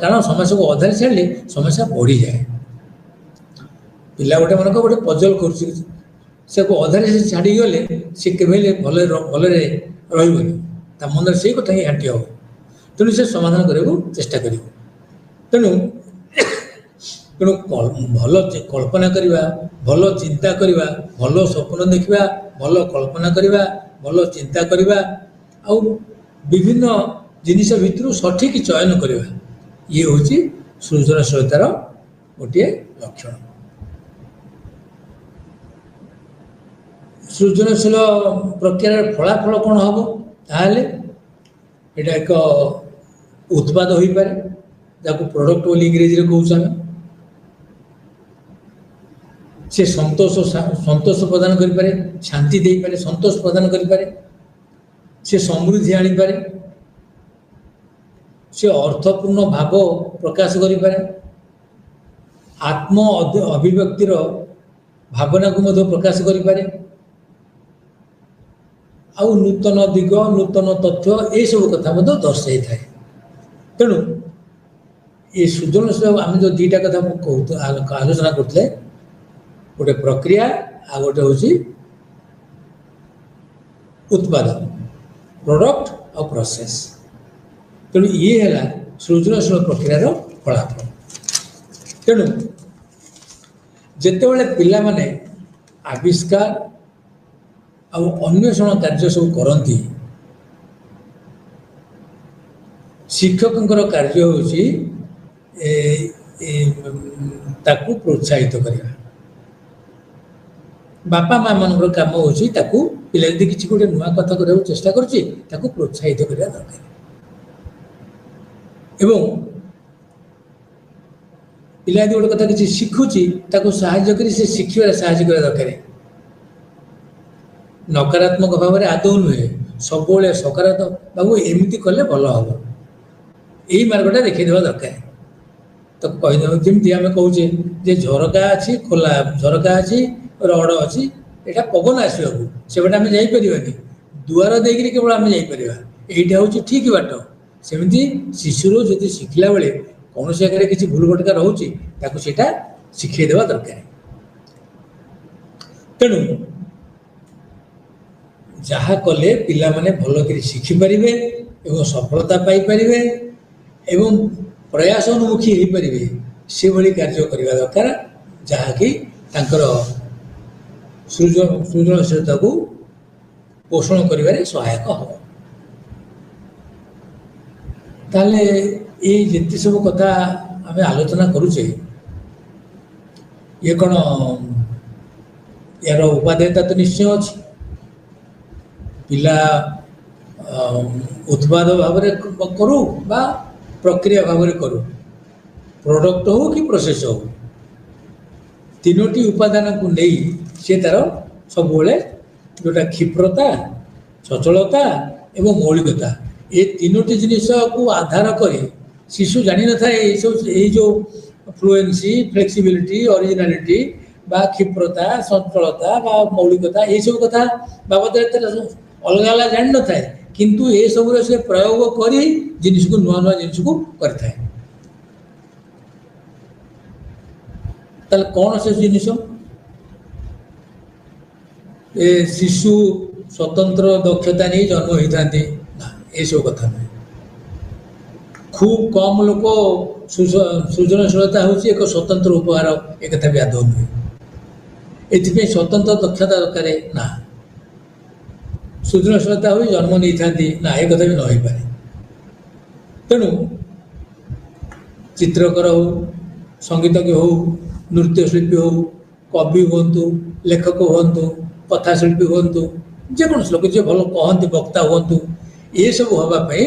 कारण समस्या को अधारे छाड़े समस्या बढ़ी जाए। पिला गोटे मन गोटे पजल कर अधारे से छाड़ी गले सी केवल भल भल रही मन से कथा ही घाटी हम तेणु से समाधान करने को चेष्टा कर। तेणु तेणु भल कल्पना करवा भल चिंता करवा भल स्वप्न देखा भल कल्पना करवा भल चिंता करवा आ विभिन्न जिनिस भितर सठिक चयन करवा ये हूँ सृजनशीलतार गोटे लक्षण। सृजनशील प्रक्रिया फलाफल कौन हम ताहले एटा एक उत्पाद हो पारे जाको प्रोडक्ट बोली इंग्रेजी रे कहूँ आम से संतोष प्रदान करि पारे शांति दे पारे संतोष प्रदान करि पारे से समृद्धि आनी पारे से अर्थपूर्ण भाव प्रकाश करि पारे आत्म अभिव्यक्तिर भावना को मध्य प्रकाश करि पारे आ नूतन दिग नूतन तथ्य ये सब कथा दर्शाई थाए। तेणु ये सृजनशील आम जो दीटा कथा कहते आलोचना करते गोटे प्रक्रिया आ गोटे हूँ उत्पाद प्रोडक्ट और प्रोसेस। तेणु ये है सृजनशील प्रक्रियार फलाफल। तेणु जिते पिला माने आविष्कार और अन्वेषण कार्य सब करती शिक्षकंकर कार्य होची ताकू प्रोत्साहित करवा। बापा माँ मान काम होची ताकू पिला यदि किसी गोटे नुआ कथा करने चेष्टा करुच्ची ताकू प्रोत्साहित करवा दरकार एवं पिला यदि गोटे कथा किसी शिखुची ताकू साहाय्य करी से शिखिबार साहाय्य करवा दरकार। नकारात्मक भाव में आदौ नुहे सब सकारात्मक बाबू एमती कले भल हम यही मार्गटा देखा दरकार। तो कहीदेव जमी आम कहे जे झरका अच्छी खोला झरका अच्छी रड अच्छी यहाँ पवन आसवाक से बाटे आम जापरि ଦୁଆର ଦେଇକରି କେବଳ ଆମେ ଯାଇପାରିବା, ଏଇଟା ହେଉଛି ଠିକ୍ ବାଟ। ସେମିତି ଶିଶୁରୁ ଯଦି ଶିଖିଲା ବେଳେ କୌଣସି ଜାଗାରେ କିଛି ଭୁଲ ଭଟକା ରହୁଛି ତାକୁ ସେଇଟା ଶିଖେଇ ଦେବା ଦରକାର। ତେଣୁ ଯାହା କଲେ ପିଲାମାନେ ଭଲ କରି ଶିଖିପାରିବେ ଏବଂ ସଫଳତା ପାଇପାରିବେ ଏବଂ ପ୍ରୟାସ ଉନ୍ମୁଖୀ ହୋଇପାରିବେ, ସେଭଳି କାର୍ଯ୍ୟ କରିବା ଦରକାର, ଯାହାକି ତାଙ୍କର ସୃଜନଶୀଳତାକୁ ପୋଷଣ କରିବାରେ ସହାୟକ ହେବ। ତାହେଲେ ଏଇ ଯେତେ ସବୁ କଥା ଆମେ ଆଲୋଚନା କରୁଛେ, ଇଏ କ'ଣ ଏହାର ଉପାଦେୟତା ତ ନିଶ୍ଚୟ ଅଛି। ପିଲା ଉତ୍ପାଦ ଭାବରେ କରୁ ବା ପ୍ରକ୍ରିୟା ଭାବରେ କରୁ, ପ୍ରଡ଼କ୍ଟ ହେଉ କି ପ୍ରୋସେସ୍ ହେଉ, ତିନୋଟି ଉପାଦାନକୁ ନେଇ ସେ ତା'ର ସବୁବେଳେ ଯେଉଁଟା କ୍ଷିପ୍ରତା, ସଚଳତା ଏବଂ ମୌଳିକତା, ଏ ତିନୋଟି ଜିନିଷକୁ ଆଧାର କରି ଶିଶୁ ଜାଣିନଥାଏ ଏଇ ଯେଉଁ ଫ୍ଲୁଏନ୍ସି, ଫ୍ଲେକ୍ସିବିଲିଟି, ଅରିଜିନାଲିଟି ବା କ୍ଷିପ୍ରତା, ସଚଳତା ବା ମୌଳିକତା ଏଇସବୁ କଥା ବାବଦରେ ଅଲଗା ଅଲଗା ଜାଣିନଥାଏ, କିନ୍ତୁ ଏସବୁରେ ସେ ପ୍ରୟୋଗ କରି ଜିନିଷକୁ ନୂଆ ନୂଆ ଜିନିଷକୁ କରିଥାଏ। ତାହେଲେ କ'ଣ ସେ ଜିନିଷ? ଏ ଶିଶୁ ସ୍ୱତନ୍ତ୍ର ଦକ୍ଷତା ନେଇ ଜନ୍ମ ହୋଇଥାନ୍ତି ନା, ଏସବୁ କଥା ନୁହେଁ। ଖୁବ୍ କମ୍ ଲୋକ ସୃଜନଶୀଳତା ହେଉଛି ଏକ ସ୍ୱତନ୍ତ୍ର ଉପହାର, ଏକଥା ବି ଆଦୌ ନୁହେଁ। ଏଥିପାଇଁ ସ୍ୱତନ୍ତ୍ର ଦକ୍ଷତା ଦରକାର ନା, ସୃଜନଶୀଳତା ହୋଇ ଜନ୍ମ ନେଇଥାନ୍ତି ନା, ଏ କଥା ବି ନ ହେଇପାରେ। ତେଣୁ ଚିତ୍ରକର ହେଉ, ସଙ୍ଗୀତଜ୍ଞ ହେଉ, ନୃତ୍ୟଶିଳ୍ପୀ ହେଉ, କବି ହୁଅନ୍ତୁ, ଲେଖକ ହୁଅନ୍ତୁ, କଥାଶିଳ୍ପୀ ହୁଅନ୍ତୁ, ଯେକୌଣସି ଲୋକ ଯିଏ ଭଲ କହନ୍ତି, ବକ୍ତା ହୁଅନ୍ତୁ, ଏସବୁ ହେବା ପାଇଁ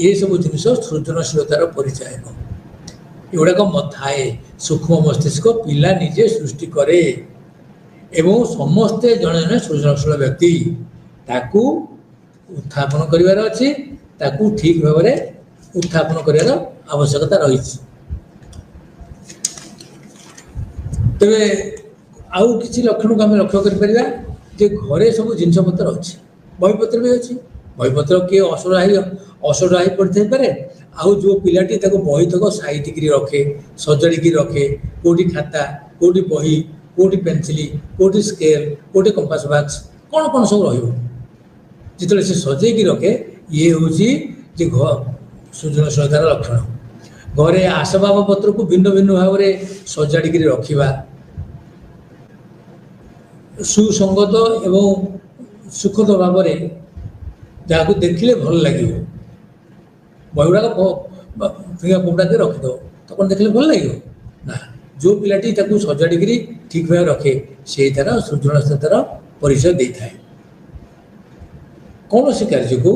ଏସବୁ ଜିନିଷ ସୃଜନଶୀଳତାର ପରିଚାୟକ। ଏଗୁଡ଼ାକ ଥାଏ ସୂକ୍ଷ୍ମ ମସ୍ତିଷ୍କ, ପିଲା ନିଜେ ସୃଷ୍ଟି କରେ ଏବଂ ସମସ୍ତେ ଜଣେ ଜଣେ ସୃଜନଶୀଳ ବ୍ୟକ୍ତି, ତାକୁ ଉତ୍ଥାପନ କରିବାର ଅଛି, ତାକୁ ଠିକ୍ ଭାବରେ ଉତ୍ଥାପନ କରିବାର ଆବଶ୍ୟକତା ରହିଛି। ତେବେ ଆଉ କିଛି ଲକ୍ଷଣକୁ ଆମେ ଲକ୍ଷ୍ୟ କରିପାରିବା ଯେ ଘରେ ସବୁ ଜିନିଷପତ୍ର ଅଛି, ବହିପତ୍ର ବି ଅଛି। ବହିପତ୍ର କିଏ ଅସଜଡ଼ା ହେଇ ପଡ଼ିଥାଇପାରେ, ଆଉ ଯେଉଁ ପିଲାଟି ତାକୁ ବହିତକ ସାଇତିକିରି ରଖେ, ସଜାଡ଼ିକି ରଖେ, କେଉଁଠି ଖାତା, କେଉଁଠି ବହି, କେଉଁଠି ପେନସିଲ, କେଉଁଠି ସ୍କେଲ୍, କେଉଁଠି କମ୍ପାସ ବାକ୍ସ, କ'ଣ କ'ଣ ସବୁ ରହିବ, ଯେତେବେଳେ ସେ ସଜେଇକି ରଖେ, ଇଏ ହେଉଛି ଯେ ସୃଜନଶୀଳତାର ଲକ୍ଷଣ। ଘରେ ଆସବାବପତ୍ରକୁ ଭିନ୍ନ ଭିନ୍ନ ଭାବରେ ସଜାଡ଼ିକିରି ରଖିବା, ସୁସଙ୍ଗତ ଏବଂ ସୁଖଦ ଭାବରେ ଯାହାକୁ ଦେଖିଲେ ଭଲ ଲାଗିବ। ବହିଗୁଡ଼ାକ ଫିଙ୍ଗା ଫୋପଡ଼ା କରି ରଖିଦେବ, ତ କ'ଣ ଦେଖିଲେ ଭଲ ଲାଗିବ ନା। ଯେଉଁ ପିଲାଟି ତାକୁ ସଜାଡ଼ିକିରି ଠିକ୍ ଭାବରେ ରଖେ, ସେଇ ତା'ର ସୃଜନଶୀଳତାର ପରିଚୟ ଦେଇଥାଏ। କୌଣସି କାର୍ଯ୍ୟକୁ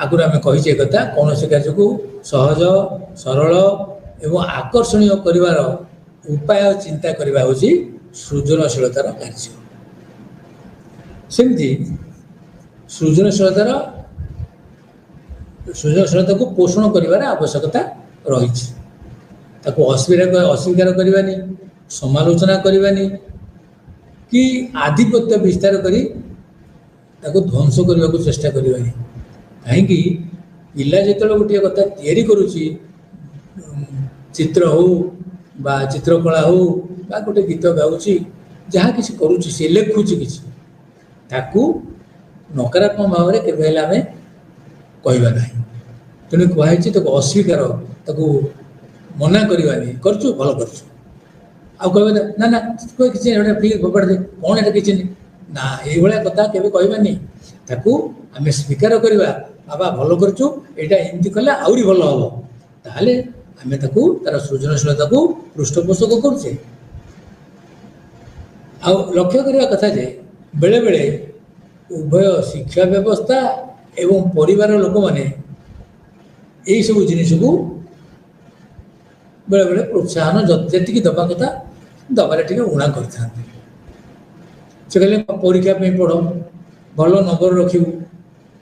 ଆଗରୁ ଆମେ କହିଛେ କଥା, କୌଣସି କାର୍ଯ୍ୟକୁ ସହଜ, ସରଳ ଏବଂ ଆକର୍ଷଣୀୟ କରିବାର ଉପାୟ ଚିନ୍ତା କରିବା ହେଉଛି ସୃଜନଶୀଳତାର କାର୍ଯ୍ୟ। ସେମିତି ସୃଜନଶୀଳତାକୁ ପୋଷଣ କରିବାର ଆବଶ୍ୟକତା ରହିଛି। ତାକୁ ଅସ୍ୱୀକାର କରିବାନି, ସମାଲୋଚନା କରିବାନି କି ଆଧିପତ୍ୟ ବିସ୍ତାର କରି ତାକୁ ଧ୍ୱଂସ କରିବାକୁ ଚେଷ୍ଟା କରିବାନି। କାହିଁକି ପିଲା ଯେତେବେଳେ ଗୋଟିଏ କଥା ତିଆରି କରୁଛି, ଚିତ୍ର ହେଉ ବା ଚିତ୍ରକଳା ହେଉ ବା ଗୋଟେ ଗୀତ ଗାଉଛି, ଯାହା କିଛି କରୁଛି, ସେ ଲେଖୁଛି କିଛି, ତାକୁ ନକାରାତ୍ମକ ଭାବରେ କେବେ ହେଲେ ଆମେ କହିବା ନାହିଁ। ତେଣୁ କୁହାହେଇଛି ତାକୁ ଅସ୍ୱୀକାର, ତାକୁ ମନା କରିବାନି, କରୁଛୁ ଭଲ କରୁଛୁ, ଆଉ କହିବା ନା ନା କିଛି ଏଇଟା ଫିଙ୍ଗି ଫୋପାଡ଼ି ଦେ, କ'ଣ ଏଇଟା କିଛି ନା, ଏଇଭଳିଆ କଥା କେବେ କହିବାନି। ତାକୁ ଆମେ ସ୍ୱୀକାର କରିବା, ବାବା ଭଲ କରୁଛୁ, ଏଇଟା ଏମିତି କଲେ ଆହୁରି ଭଲ ହେବ, ତାହେଲେ ଆମେ ତାକୁ ତା'ର ସୃଜନଶୀଳତାକୁ ପୃଷ୍ଠପୋଷକ କରୁଛେ। ଆଉ ଲକ୍ଷ୍ୟ କରିବା କଥା ଯେ ବେଳେବେଳେ ଉଭୟ ଶିକ୍ଷା ବ୍ୟବସ୍ଥା ଏବଂ ପରିବାର ଲୋକମାନେ ଏହିସବୁ ଜିନିଷକୁ ବେଳେବେଳେ ପ୍ରୋତ୍ସାହନ ଯେତିକି ଦେବା କଥା ଦେବାରେ ଟିକେ ଉଣା କରିଥାନ୍ତି। ସେ କହିଲେ ପରୀକ୍ଷା ପାଇଁ ପଢ଼, ଭଲ ନମ୍ବର ରଖିବୁ,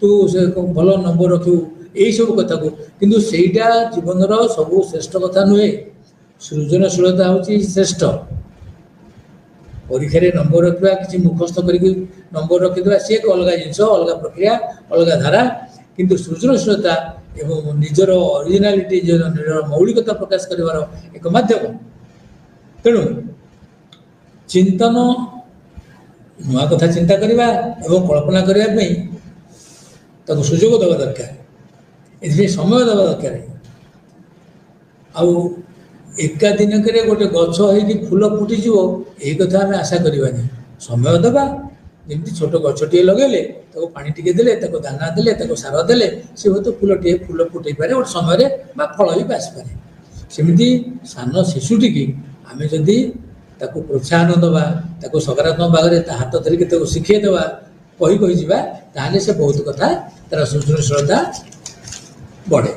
ତୁ ସେ ଭଲ ନମ୍ବର ରଖିବୁ, ଏଇସବୁ କଥାକୁ, କିନ୍ତୁ ସେଇଟା ଜୀବନର ସବୁ ଶ୍ରେଷ୍ଠ କଥା ନୁହେଁ। ସୃଜନଶୀଳତା ହେଉଛି ଶ୍ରେଷ୍ଠ। परीक्षा नंबर रखा कि मुखस्थ करके नंबर रखिदा सी एक अलग जिन अलग प्रक्रिया अलग धारा किंतु सृजनशीलता एवं निजर ओरिजिनालिटी निजर मौलिकता प्रकाश कर एक माध्यम तेणु चिंतन नुआ कथा चिंता करवा एवं कल्पना करने सुजोग देवा दरकार ये समय देवा दरकार आउ एका दिनक गोटे गछ हो फूल फुटिज यही कथा आम आशा करवानी समय देवा जमी छोट गछटे लगे पानी टे दे दाना दे सार दे सी हूँ तो फूलटे फूल फुटे पारे गोटे समय फल भी आसपे सेमती सान शिशुटी की आम जदि प्रोत्साहन दवा सकारात्मक भाव में हाथ धरिकी शिखेदेवा कही कही जावा ताहले से बहुत कथा तार सृजनशीलता बढ़े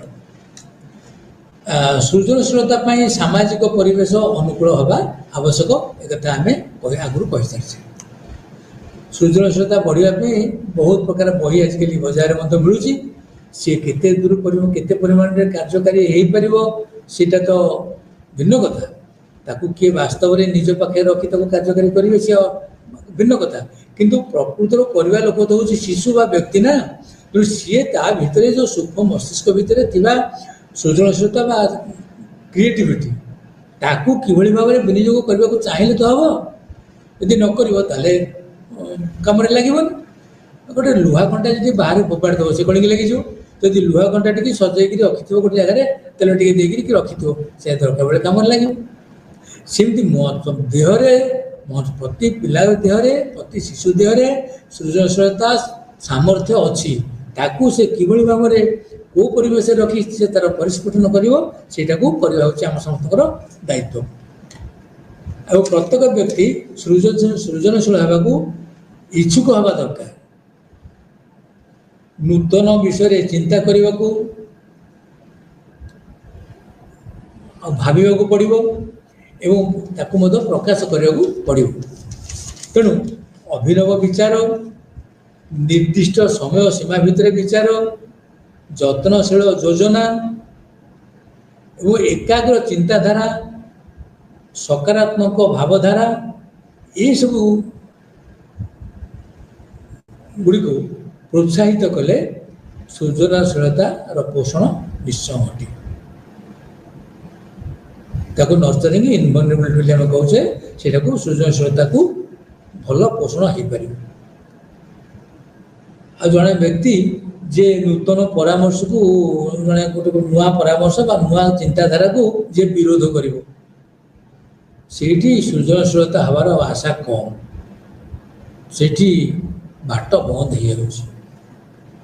सृजनशीलता सामाजिक परिवेश अनुकूल हवा आवश्यक एक आम आगु कही सारी सृजनशीलता बढ़ापी बहुत प्रकार बही आजिकल बजार में मिलूँ सी केते दूर केते परिमाण में कार्यकारी हो पार सीटा तो भिन्न कथा ताकू किए वास्तव में निज पाखे रखी कार्यकारी करेंगे सी भिन्न कथा किंतु प्रकृतर करवा लोक तो हूँ शिशु बा व्यक्ति ना तेणु सी ता भितर जो सूक्ष्म मस्तिष्क भितर सृजनशीलता बा क्रिएटिविटी ताकू किभली भाव में विनियोग करने को चाहिए तो हम यदि नक कम लगे गोटे लुहा कंटा जी बाहर फोपाड़ी देव से कौन की लगे जदि लुहा कंटा टी सजेक रखि गोटे जगह तेल टे देकर रखि से दरकार बेले कम लगे सेमती देहरे प्रति पिला देहरे प्रति शिशु देहरे सृजनशीलता सामर्थ्य अच्छी ताकू से किभली भाव में को परिवेश रखी से तार परिस्फुटन करम समस्त दायित्व और प्रत्येक व्यक्ति सृजनशील होगा इच्छुक हवा दरकार नूतन विषय चिंता करने को भाविबा पड़ो एवं ताकू प्रकाश करने को पड़ो तेणु अभिनव विचार निर्दिष्ट समय सीमा भितर विचार जत्नशील योजना एवं एकाग्र चिंताधारा सकारात्मक भावधारा ये सब गुड़ी को प्रोत्साहित कले सृजनशीलतार पोषण निश्चय घटे ताको नर्चरिंग इनवल्नरेबिलिटी आम कहे से सृजनशीलता को भल पोषण हो पार आ जड़े व्यक्ति जे नूतन परामर्श को जड़े गोटे नुआ परामर्श बा नुआ चिंताधारा को जे विरोध कर सृजनशीलता हबार आशा कम से बाट बंद हो जाए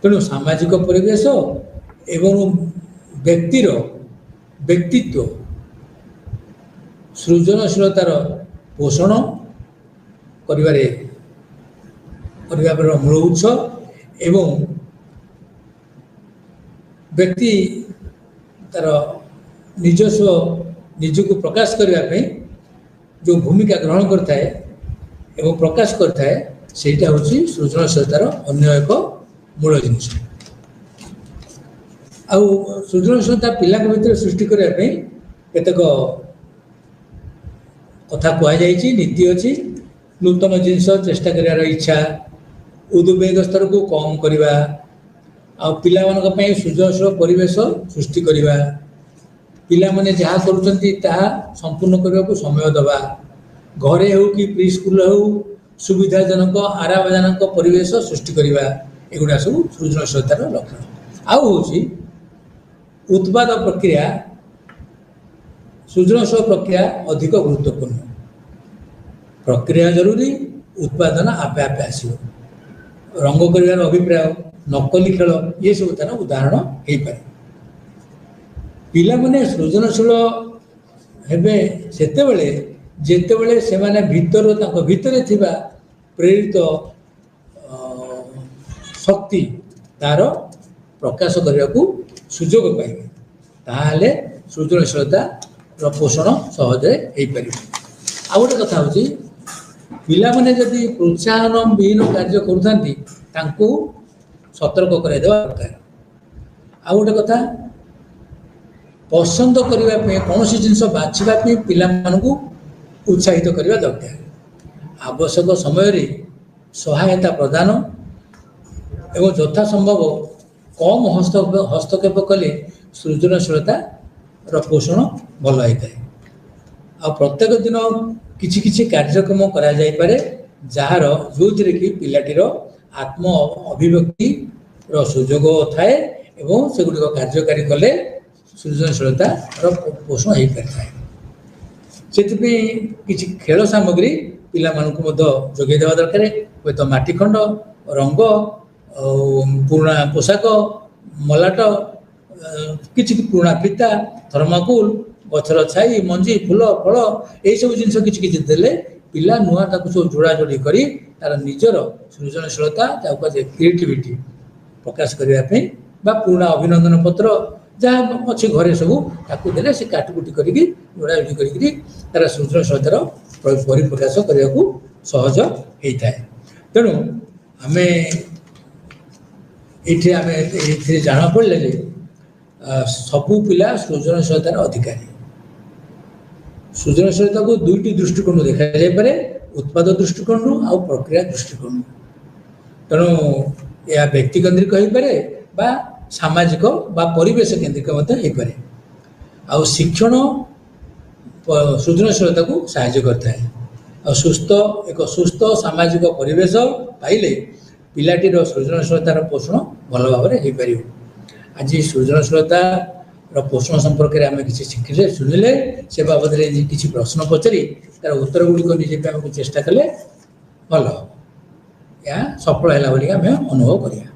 तेणु सामाजिक परिवेश एवं व्यक्तिर व्यक्तित्व सृजनशीलतार पोषण कर मूल उत्स एवं व्यक्ति तार निजस्व निजक प्रकाश करने जो भूमिका ग्रहण करता है एवं प्रकाश करता है सेटा हूँ सृजनशीलतार अन्य एक मूल जिनिस आउ सृजनशीलता पिला भीतर सृष्टि करने केतक कथा कहुई नीति अच्छी नूतन जिनस चेष्टा कर इच्छा उद्वेग स्तर को कम करवा पिला सृजनशील परिवेश सृष्टि करवा पिला माने जहाँ करुँचा संपूर्ण करने को समय दवा घरे हो कि प्री स्कूल हो सुविधाजनक आरामजनक परिवेश सृष्टि करवा एगुड़ा सब सृजनशीलतार लक्षण आउ हूँ उत्पाद प्रक्रिया सृजनशील प्रक्रिया अधिक गुरुत्वपूर्ण प्रक्रिया जरूरी उत्पादन आपे आपे आसो रंग कर अभिप्राय नकली खेल ये सब तार उदाहरण हो पाए पिला माने सृजनशील हेबे सेतेबेले जेतेबेले से माने भीतर थिबा प्रेरित शक्ति तार प्रकाश करने को सुजोग पाइबे ताहले सृजनशीलता पोषण सहज हो पार आ गोटे कथा हूँ पिला माने जदि प्रोत्साहन विहीन कार्य करूँ सतर्क कर दरकार आ गोटे कथा पसंद करने कौन सी जिनस बाछवाई पिला उत्साहित करने दरकार आवश्यक समय सहायता प्रदान एवं यथा संभव कम हस्तक्षेप कले सृजनशीलतार पोषण भल होता है। आ प्रत्येक दिन किछि किछि कार्यक्रम करा जाय पारे जार जो कि पिलाटीर आत्म अभिव्यक्ति सुजोग थाए एवं सेगुड़िक कार्यकारी कले सृजनशीलतार पोषण हो पारि थाए। से किछि खेल सामग्री पिला मानकु मध्य जोगै देवा दरकार। हुए तो माटी खंड रंग पुराणा पोशाक मलाट किछि पुराणा फीता थर्माकोल गछर छाई मंजी फूल फल यही सब जिन किसी देले पिला नुआ ताकू सब जोड़ा जोड़ी करी तार निजर सृजनशीलता क्रिएटिविटी प्रकाश करने बा पुराणा अभिनंदन पत्र जहाँ अच्छी घरे सब ताकू देले से काटकुटी करी जोड़ा जोड़ी करी तार सृजनशीलतार परिप्रकाश करने को सहज होता है। तेणु आम ये जाना पड़े सबू पिला सृजनशीलतार अधिकारी। सृजनशीलता को दुईटी दृष्टिकोण देखा जाय पारे, उत्पाद दृष्टिकोण आ प्रक्रिया दृष्टिकोण। तेणु यह व्यक्ति केन्द्रिक हो पारे बा सामाजिक बा परिवेश केन्द्रिक पारे। आ शिक्षण सृजनशीलता को सहायता करता है। एक सुस्थ सामाजिक परिवेश पाइले पिलाटीर सृजनशीलतार पोषण भल भाव में हो पार। आज सृजनशीलता पोषण संपर्क में आम किसी शिखिले शुणिले से बाबद किसी प्रश्न पचारि तार उत्तर गुड़िक निजे चेष्टा कले भल या सफल है आम अनुभव करिया।